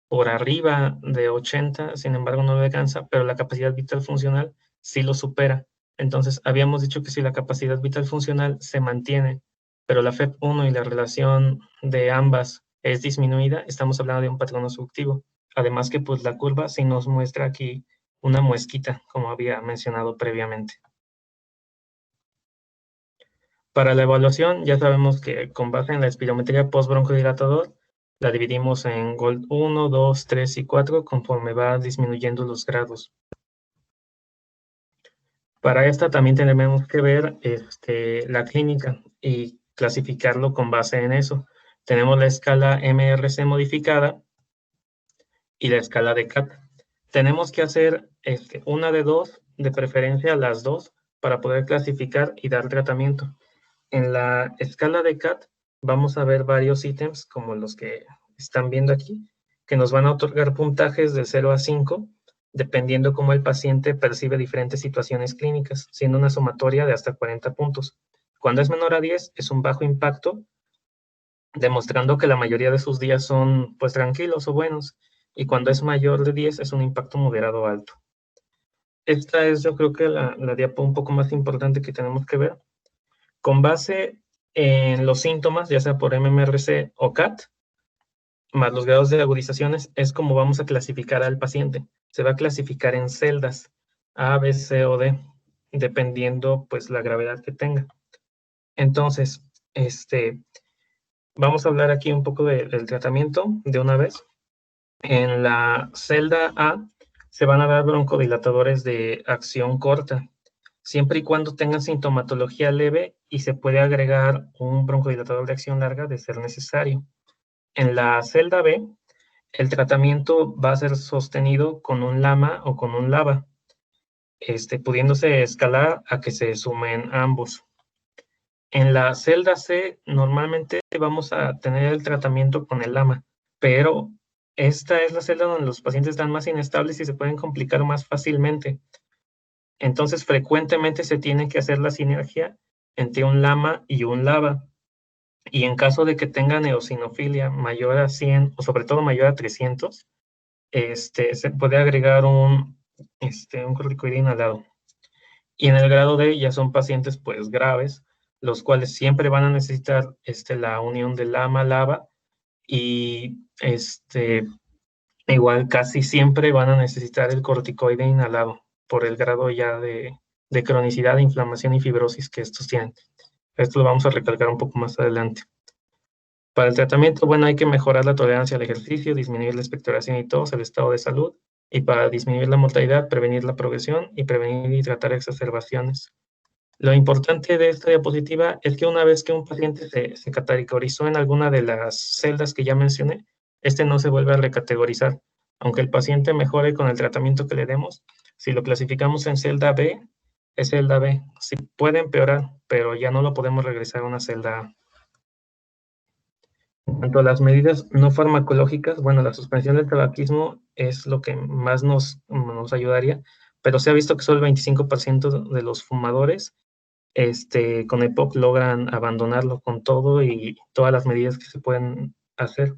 por arriba de 80, sin embargo no lo alcanza, pero la capacidad vital funcional sí lo supera. Entonces, habíamos dicho que si la capacidad vital funcional se mantiene, pero la FEP1 y la relación de ambas es disminuida, estamos hablando de un patrón obstructivo. Además que pues la curva sí nos muestra aquí una muesquita, como había mencionado previamente. Para la evaluación, ya sabemos que con base en la espirometría post-broncodilatador, la dividimos en GOLD 1, 2, 3 y 4 conforme va disminuyendo los grados. Para esta también tenemos que ver la clínica y clasificarlo con base en eso. Tenemos la escala MRC modificada y la escala de CAT. Tenemos que hacer una de dos, de preferencia las dos, para poder clasificar y dar tratamiento. En la escala de CAT vamos a ver varios ítems como los que están viendo aquí, que nos van a otorgar puntajes de 0 a 5, dependiendo cómo el paciente percibe diferentes situaciones clínicas, siendo una sumatoria de hasta 40 puntos. Cuando es menor a 10 es un bajo impacto, demostrando que la mayoría de sus días son pues tranquilos o buenos, y cuando es mayor de 10 es un impacto moderado o alto. Esta es yo creo que la diapo un poco más importante que tenemos que ver. Con base en los síntomas, ya sea por MMRC o CAT, más los grados de agudizaciones, es como vamos a clasificar al paciente. Se va a clasificar en celdas A, B, C o D, dependiendo pues la gravedad que tenga. Entonces, vamos a hablar aquí un poco del tratamiento de una vez. En la celda A se van a dar broncodilatadores de acción corta, siempre y cuando tengan sintomatología leve, y se puede agregar un broncodilatador de acción larga de ser necesario. En la celda B, el tratamiento va a ser sostenido con un LAMA o con un LABA, pudiéndose escalar a que se sumen ambos. En la celda C, normalmente vamos a tener el tratamiento con el LAMA, pero esta es la celda donde los pacientes están más inestables y se pueden complicar más fácilmente. Entonces, frecuentemente se tiene que hacer la sinergia entre un LAMA y un LABA. Y en caso de que tengan eosinofilia mayor a 100 o sobre todo mayor a 300, se puede agregar un corticoide inhalado. Y en el grado D ya son pacientes pues graves, los cuales siempre van a necesitar la unión de LAMA-LABA y igual casi siempre van a necesitar el corticoide inhalado por el grado ya de cronicidad, de inflamación y fibrosis que estos tienen. Esto lo vamos a recalcar un poco más adelante. Para el tratamiento, bueno, hay que mejorar la tolerancia al ejercicio, disminuir la expectoración y tos, el estado de salud, y para disminuir la mortalidad, prevenir la progresión y prevenir y tratar exacerbaciones. Lo importante de esta diapositiva es que una vez que un paciente se categorizó en alguna de las celdas que ya mencioné, no se vuelve a recategorizar. Aunque el paciente mejore con el tratamiento que le demos, si lo clasificamos en celda B, es celda B. Sí puede empeorar, pero ya no lo podemos regresar a una celda A. En cuanto a las medidas no farmacológicas, bueno, la suspensión del tabaquismo es lo que más nos ayudaría, pero se ha visto que solo el 25% de los fumadores con EPOC logran abandonarlo con todo y todas las medidas que se pueden hacer.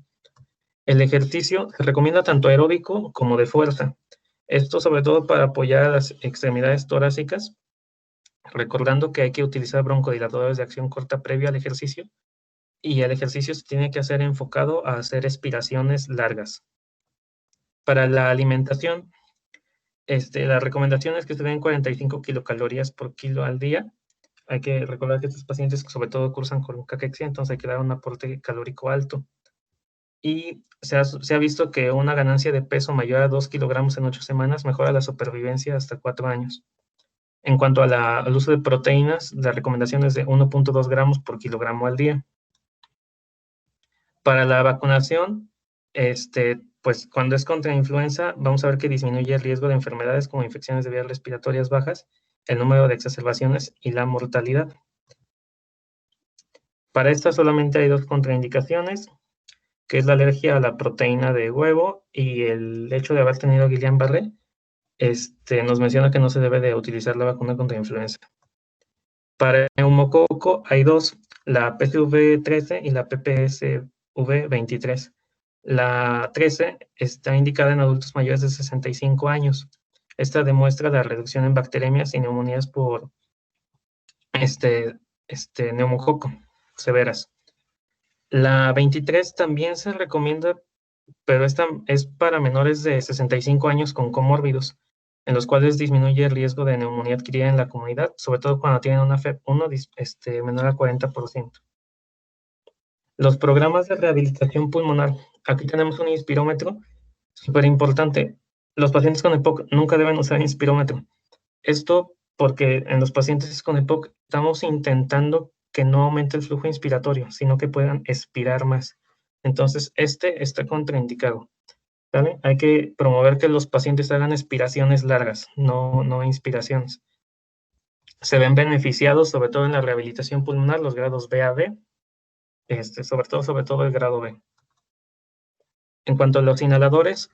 El ejercicio se recomienda tanto aeróbico como de fuerza. Esto sobre todo para apoyar a las extremidades torácicas, recordando que hay que utilizar broncodilatadores de acción corta previo al ejercicio, y el ejercicio se tiene que hacer enfocado a hacer expiraciones largas. Para la alimentación, la recomendación es que se den 45 kilocalorías por kilo al día. Hay que recordar que estos pacientes sobre todo cursan con caquexia, entonces hay que dar un aporte calórico alto. Y se ha visto que una ganancia de peso mayor a 2 kilogramos en 8 semanas mejora la supervivencia hasta 4 años. En cuanto al uso de proteínas, la recomendación es de 1.2 gramos por kilogramo al día. Para la vacunación, pues cuando es contra influenza, vamos a ver que disminuye el riesgo de enfermedades como infecciones de vías respiratorias bajas, el número de exacerbaciones y la mortalidad. Para esta solamente hay 2 contraindicaciones, que es la alergia a la proteína de huevo y el hecho de haber tenido Guillain-Barré. Nos menciona que no se debe de utilizar la vacuna contra influenza. Para el neumococo hay 2, la PCV13 y la PPSV23. La 13 está indicada en adultos mayores de 65 años. Esta demuestra la reducción en bacteremias y neumonías por neumococo severas. La 23 también se recomienda, pero esta es para menores de 65 años con comórbidos, en los cuales disminuye el riesgo de neumonía adquirida en la comunidad, sobre todo cuando tienen una FEV1 menor al 40%. Los programas de rehabilitación pulmonar. Aquí tenemos un inspirómetro, súper importante. Los pacientes con EPOC nunca deben usar inspirómetro. Esto porque en los pacientes con EPOC estamos intentando que no aumente el flujo inspiratorio, sino que puedan expirar más. Entonces, está contraindicado. ¿Vale? Hay que promover que los pacientes hagan expiraciones largas, no inspiraciones. Se ven beneficiados, sobre todo en la rehabilitación pulmonar, los grados B a D, sobre todo el grado B. En cuanto a los inhaladores,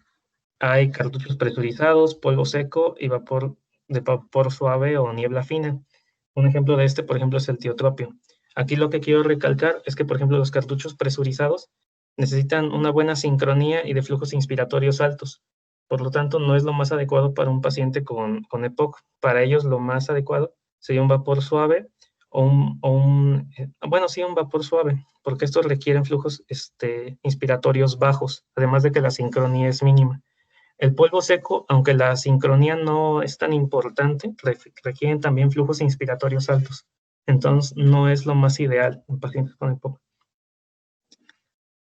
hay cartuchos presurizados, polvo seco y vapor suave o niebla fina. Un ejemplo de por ejemplo, es el tiotropio. Aquí lo que quiero recalcar es que, por ejemplo, los cartuchos presurizados necesitan una buena sincronía y de flujos inspiratorios altos. Por lo tanto, no es lo más adecuado para un paciente con EPOC. Para ellos, lo más adecuado sería un vapor suave un vapor suave, porque estos requieren flujos inspiratorios bajos, además de que la sincronía es mínima. El polvo seco, aunque la sincronía no es tan importante, requieren también flujos inspiratorios altos. Entonces, no es lo más ideal en pacientes con EPOC.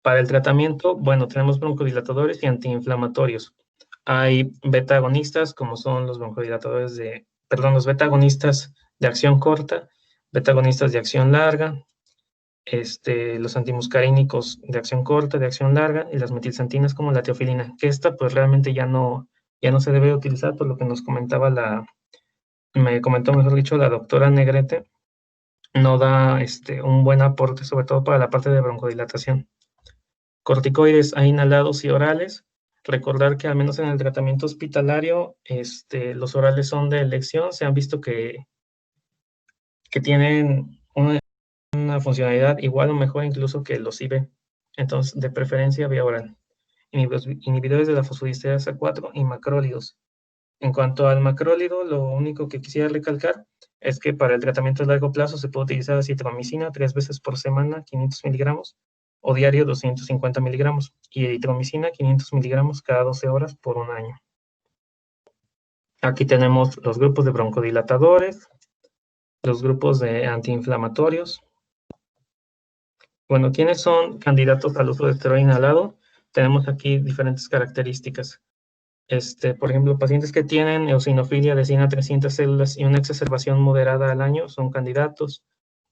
Para el tratamiento, bueno, tenemos broncodilatadores y antiinflamatorios. Hay beta-agonistas, como son los broncodilatadores los beta-agonistas de acción corta, beta-agonistas de acción larga, los antimuscarínicos de acción corta, de acción larga, y las metilsantinas como la teofilina, que pues realmente ya no se debe utilizar, por lo que nos comentaba me comentó, mejor dicho, la doctora Negrete, no da un buen aporte, sobre todo para la parte de broncodilatación. Corticoides a inhalados y orales. Recordar que al menos en el tratamiento hospitalario, los orales son de elección. Se han visto que tienen una una funcionalidad igual o mejor incluso que los IV. Entonces, de preferencia vía oral. Inhibidores de la fosfodiesterasa 4 y macrólidos. En cuanto al macrólido, lo único que quisiera recalcar es que para el tratamiento a largo plazo se puede utilizar citromicina 3 veces por semana, 500 miligramos, o diario 250 miligramos, y eritromicina 500 miligramos cada 12 horas por un año. Aquí tenemos los grupos de broncodilatadores, los grupos de antiinflamatorios. Bueno, ¿quiénes son candidatos al uso de esteroide inhalado? Tenemos aquí diferentes características. Por ejemplo, pacientes que tienen eosinofilia de 100 a 300 células y una exacerbación moderada al año son candidatos.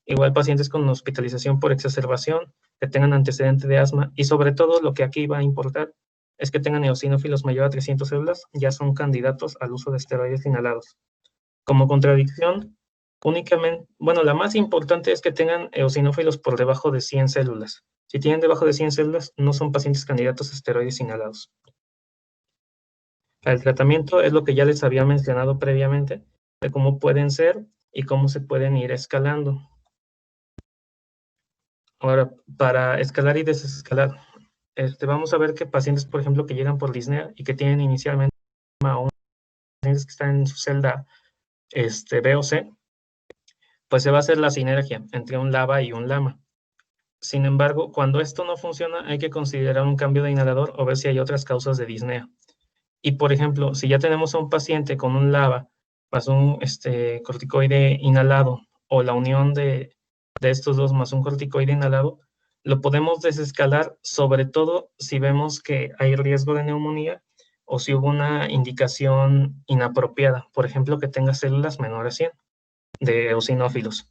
Igual pacientes con hospitalización por exacerbación, que tengan antecedente de asma, y sobre todo lo que aquí va a importar es que tengan eosinófilos mayor a 300 células, ya son candidatos al uso de esteroides inhalados. Como contradicción, únicamente, bueno, la más importante es que tengan eosinófilos por debajo de 100 células. Si tienen debajo de 100 células, no son pacientes candidatos a esteroides inhalados. El tratamiento es lo que ya les había mencionado previamente, de cómo pueden ser y cómo se pueden ir escalando. Ahora, para escalar y desescalar, vamos a ver que pacientes, por ejemplo, que llegan por disnea y que tienen inicialmente pacientes que están en su celda B o C, pues se va a hacer la sinergia entre un LABA y un LAMA. Sin embargo, cuando esto no funciona, hay que considerar un cambio de inhalador o ver si hay otras causas de disnea. Y, por ejemplo, si ya tenemos a un paciente con un LABA más un corticoide inhalado o la unión de estos dos más un corticoide inhalado, lo podemos desescalar, sobre todo si vemos que hay riesgo de neumonía o si hubo una indicación inapropiada, por ejemplo, que tenga células menores a 100 de eosinófilos.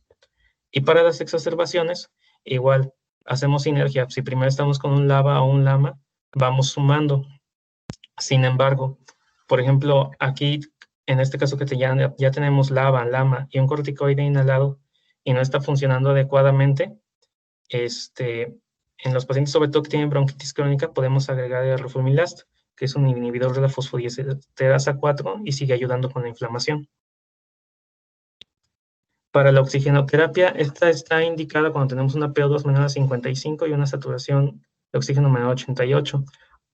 Y para las exacerbaciones, igual, hacemos sinergia. Si primero estamos con un LABA o un LAMA, vamos sumando. Sin embargo, por ejemplo, aquí, en este caso que ya tenemos LABA, LAMA y un corticoide inhalado y no está funcionando adecuadamente, en los pacientes sobre todo que tienen bronquitis crónica podemos agregar el roflumilast, que es un inhibidor de la fosfodiesterasa 4 y sigue ayudando con la inflamación. Para la oxigenoterapia, esta está indicada cuando tenemos una PO2 menor a 55 y una saturación de oxígeno menor a 88,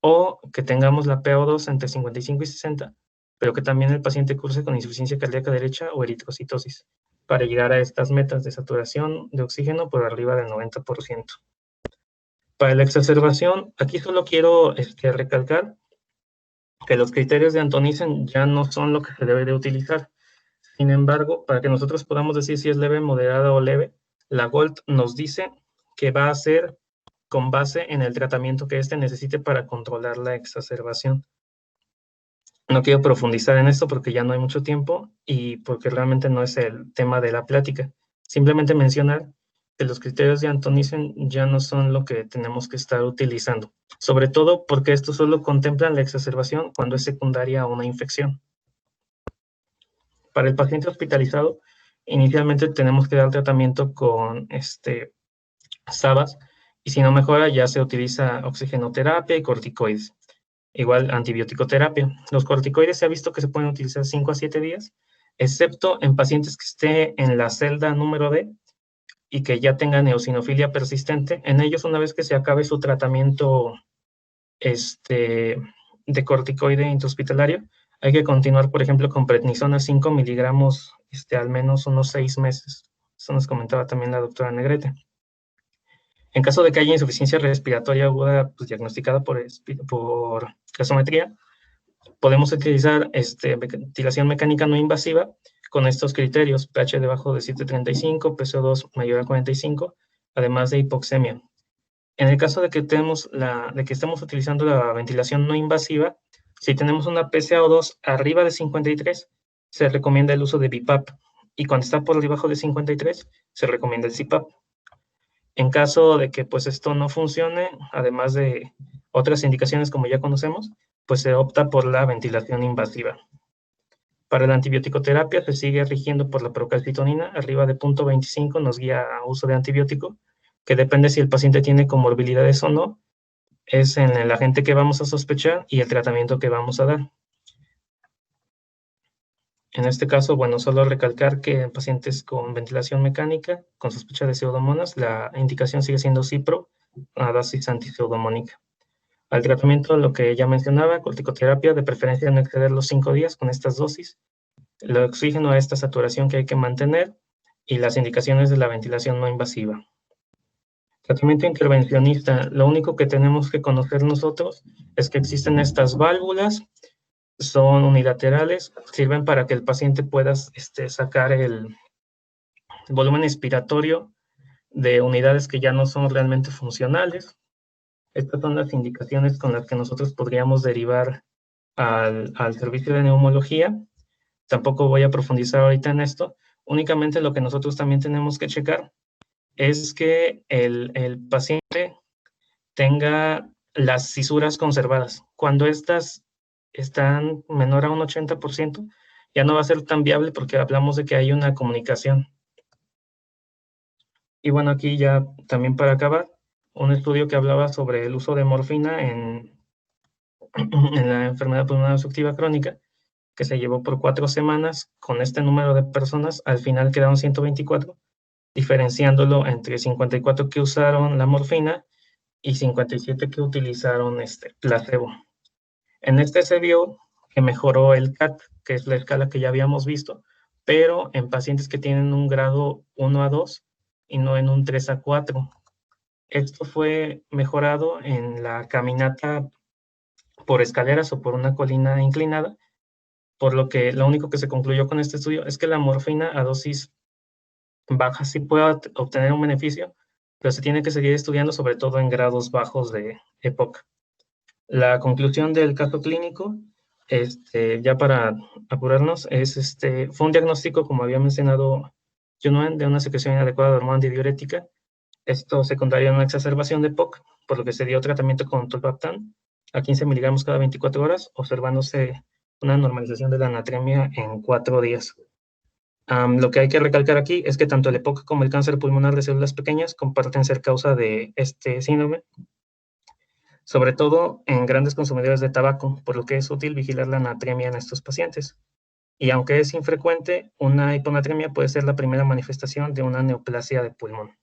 o que tengamos la PO2 entre 55 y 60, pero que también el paciente curse con insuficiencia cardíaca derecha o eritrocitosis, para llegar a estas metas de saturación de oxígeno por arriba del 90%. Para la exacerbación, aquí solo quiero recalcar que los criterios de Antonisen ya no son lo que se debe de utilizar. Sin embargo, para que nosotros podamos decir si es leve, moderada o leve, la GOLD nos dice que va a ser con base en el tratamiento que necesite para controlar la exacerbación. No quiero profundizar en esto porque ya no hay mucho tiempo y porque realmente no es el tema de la plática. Simplemente mencionar que los criterios de Antonisen ya no son lo que tenemos que estar utilizando, sobre todo porque estos solo contemplan la exacerbación cuando es secundaria a una infección. Para el paciente hospitalizado, inicialmente tenemos que dar tratamiento con SABAS, y si no mejora ya se utiliza oxigenoterapia y corticoides. Igual antibiótico terapia. Los corticoides se ha visto que se pueden utilizar 5 a 7 días, excepto en pacientes que estén en la celda número D y que ya tengan eosinofilia persistente. En ellos, una vez que se acabe su tratamiento de corticoide intrahospitalario, hay que continuar, por ejemplo, con prednisona 5 miligramos al menos unos 6 meses. Eso nos comentaba también la doctora Negrete. En caso de que haya insuficiencia respiratoria aguda pues, diagnosticada por gasometría, podemos utilizar ventilación mecánica no invasiva con estos criterios: pH debajo de 7.35, PCO2 mayor a 45, además de hipoxemia. En el caso de que estemos utilizando la ventilación no invasiva, si tenemos una PCO2 arriba de 53, se recomienda el uso de BiPAP, y cuando está por debajo de 53, se recomienda el CPAP. En caso de que pues esto no funcione, además de otras indicaciones como ya conocemos, pues se opta por la ventilación invasiva. Para la antibiótico-terapia se sigue rigiendo por la procalcitonina, arriba de 0.25 nos guía a uso de antibiótico, que depende si el paciente tiene comorbilidades o no, es en el agente que vamos a sospechar y el tratamiento que vamos a dar. En este caso, bueno, solo recalcar que en pacientes con ventilación mecánica, con sospecha de pseudomonas, la indicación sigue siendo cipro a dosis antipseudomónica. Al tratamiento, lo que ya mencionaba, corticoterapia, de preferencia no exceder los 5 días con estas dosis, el oxígeno a esta saturación que hay que mantener y las indicaciones de la ventilación no invasiva. Tratamiento intervencionista, lo único que tenemos que conocer nosotros es que existen estas válvulas, son unilaterales, sirven para que el paciente pueda sacar el volumen expiratorio de unidades que ya no son realmente funcionales. Estas son las indicaciones con las que nosotros podríamos derivar al servicio de neumología. Tampoco voy a profundizar ahorita en esto. Únicamente lo que nosotros también tenemos que checar es que el paciente tenga las cisuras conservadas. Cuando estas están menor a un 80%, ya no va a ser tan viable porque hablamos de que hay una comunicación. Y bueno, aquí ya también para acabar, un estudio que hablaba sobre el uso de morfina en la enfermedad pulmonar obstructiva crónica, que se llevó por 4 semanas con este número de personas, al final quedaron 124, diferenciándolo entre 54 que usaron la morfina y 57 que utilizaron placebo. En este se vio que mejoró el CAT, que es la escala que ya habíamos visto, pero en pacientes que tienen un grado 1 a 2 y no en un 3 a 4. Esto fue mejorado en la caminata por escaleras o por una colina inclinada, por lo que lo único que se concluyó con este estudio es que la morfina a dosis baja sí puede obtener un beneficio, pero se tiene que seguir estudiando, sobre todo en grados bajos de EPOC. La conclusión del caso clínico, ya para apurarnos, fue un diagnóstico, como había mencionado Junuen, de una secreción inadecuada de hormona antidiurética. Esto secundario a una exacerbación de EPOC, por lo que se dio tratamiento con tolvaptan a 15 miligramos cada 24 horas, observándose una normalización de la natremia en 4 días. Lo que hay que recalcar aquí es que tanto el EPOC como el cáncer pulmonar de células pequeñas comparten ser causa de este síndrome, sobre todo en grandes consumidores de tabaco, por lo que es útil vigilar la natremia en estos pacientes. Y aunque es infrecuente, una hiponatremia puede ser la primera manifestación de una neoplasia de pulmón.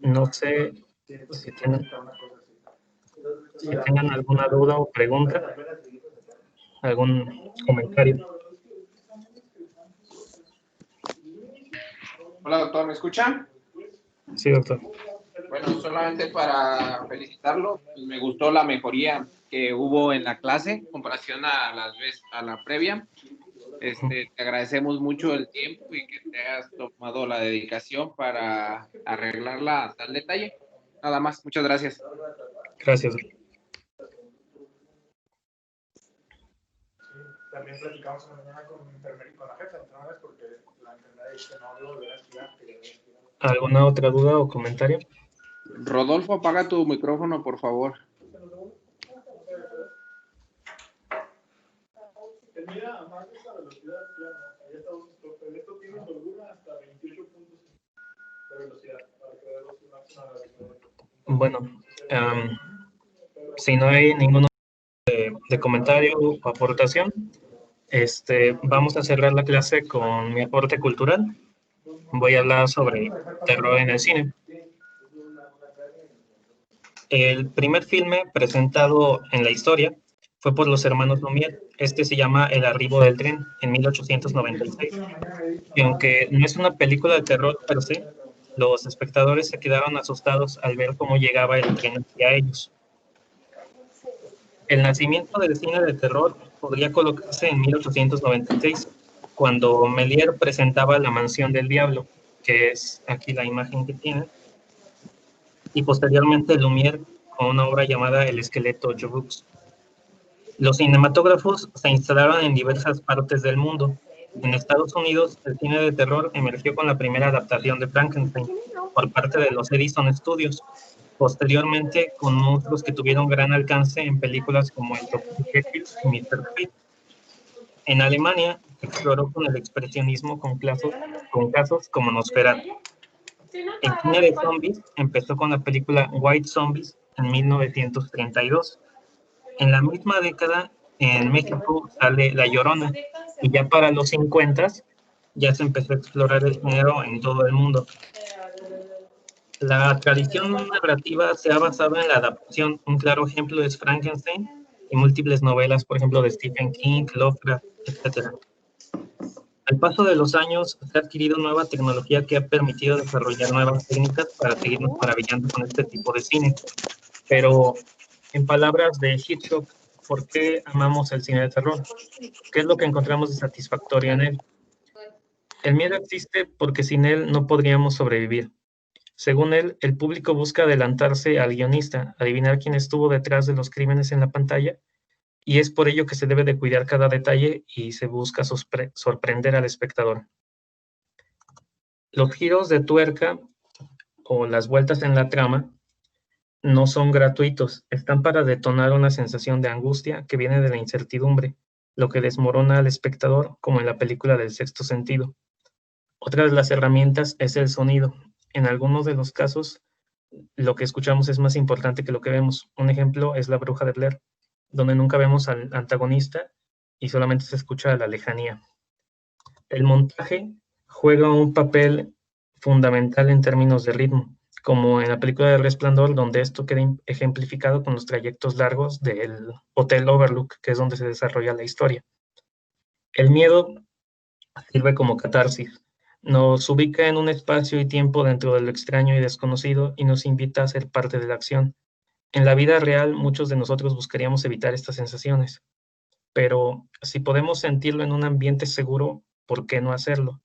No sé si tengan alguna duda o pregunta, algún comentario. Hola, doctor, ¿me escucha? Sí, doctor. Bueno, solamente para felicitarlo, me gustó la mejoría que hubo en la clase en comparación a la previa. Te agradecemos mucho el tiempo y que te hayas tomado la dedicación para arreglarla a tal detalle. Nada más, muchas gracias. Gracias. También platicamos en la mañana con la jefa de enfermeras porque la enfermera dice que no habló de la actividad. ¿Alguna otra duda o comentario? Rodolfo, apaga tu micrófono, por favor. Mira, a más de esta velocidad, ahí está pero esto tiene holgura hasta 28 puntos de velocidad para que veamos máxima velocidad. Bueno, si no hay ningún de comentario o aportación, vamos a cerrar la clase con mi aporte cultural. Voy a hablar sobre terror en el cine. El primer filme presentado en la historia fue por los hermanos Lumière. Se llama El arribo del tren, en 1896. Y aunque no es una película de terror per se, los espectadores se quedaron asustados al ver cómo llegaba el tren hacia ellos. El nacimiento del cine de terror podría colocarse en 1896, cuando Méliès presentaba La mansión del diablo, que es aquí la imagen que tiene, y posteriormente Lumière con una obra llamada El esqueleto Joux. Los cinematógrafos se instalaron en diversas partes del mundo. En Estados Unidos, el cine de terror emergió con la primera adaptación de Frankenstein por parte de los Edison Studios, posteriormente con monstruos que tuvieron gran alcance en películas como El Dr. Jekyll y Mr. Hyde. En Alemania, exploró con el expresionismo con casos como Nosferatu. El cine de zombies empezó con la película White Zombies en 1932. En la misma década en México sale La Llorona, y ya para los 50 ya se empezó a explorar el género en todo el mundo. La tradición narrativa se ha basado en la adaptación. Un claro ejemplo es Frankenstein y múltiples novelas, por ejemplo, de Stephen King, Lovecraft, etc. Al paso de los años, se ha adquirido nueva tecnología que ha permitido desarrollar nuevas técnicas para seguirnos maravillando con este tipo de cine. Pero, en palabras de Hitchcock, ¿por qué amamos el cine de terror? ¿Qué es lo que encontramos de satisfactorio en él? El miedo existe porque sin él no podríamos sobrevivir. Según él, el público busca adelantarse al guionista, adivinar quién estuvo detrás de los crímenes en la pantalla, y es por ello que se debe de cuidar cada detalle y se busca sorprender al espectador. Los giros de tuerca o las vueltas en la trama no son gratuitos, están para detonar una sensación de angustia que viene de la incertidumbre, lo que desmorona al espectador, como en la película del Sexto Sentido. Otra de las herramientas es el sonido. En algunos de los casos, lo que escuchamos es más importante que lo que vemos. Un ejemplo es La Bruja de Blair, donde nunca vemos al antagonista y solamente se escucha a la lejanía. El montaje juega un papel fundamental en términos de ritmo, como en la película de Resplandor, donde esto queda ejemplificado con los trayectos largos del Hotel Overlook, que es donde se desarrolla la historia. El miedo sirve como catarsis. Nos ubica en un espacio y tiempo dentro de lo extraño y desconocido y nos invita a ser parte de la acción. En la vida real, muchos de nosotros buscaríamos evitar estas sensaciones, pero si podemos sentirlo en un ambiente seguro, ¿por qué no hacerlo?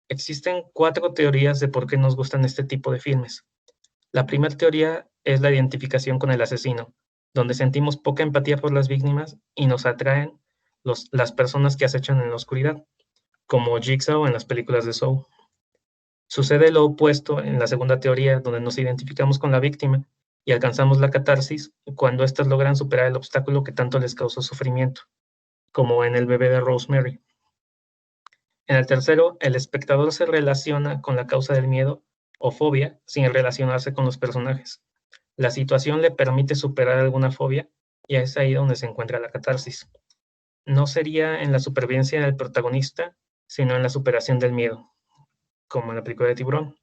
Existen 4 teorías de por qué nos gustan este tipo de filmes. La primera teoría es la identificación con el asesino, donde sentimos poca empatía por las víctimas y nos atraen las personas que acechan en la oscuridad, como Jigsaw en las películas de Saw. Sucede lo opuesto en la segunda teoría, donde nos identificamos con la víctima y alcanzamos la catarsis cuando éstas logran superar el obstáculo que tanto les causó sufrimiento, como en El bebé de Rosemary. En el tercero, el espectador se relaciona con la causa del miedo o fobia sin relacionarse con los personajes. La situación le permite superar alguna fobia y es ahí donde se encuentra la catarsis. No sería en la supervivencia del protagonista, sino en la superación del miedo, como en la película de Tiburón.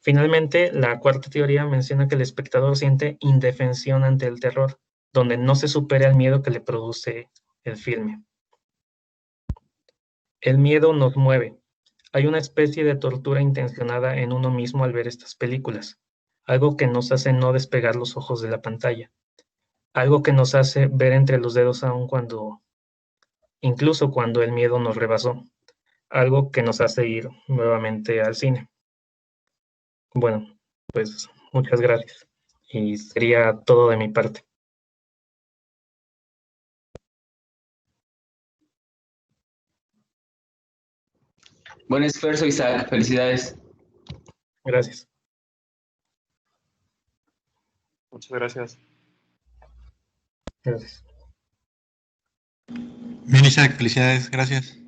Finalmente, la cuarta teoría menciona que el espectador siente indefensión ante el terror, donde no se supera el miedo que le produce el filme. El miedo nos mueve. Hay una especie de tortura intencionada en uno mismo al ver estas películas, algo que nos hace no despegar los ojos de la pantalla, algo que nos hace ver entre los dedos incluso cuando el miedo nos rebasó, algo que nos hace ir nuevamente al cine. Bueno, pues muchas gracias y sería todo de mi parte. Buen esfuerzo, Isaac. Felicidades. Gracias. Muchas gracias. Gracias. Bien, Isaac, felicidades, gracias.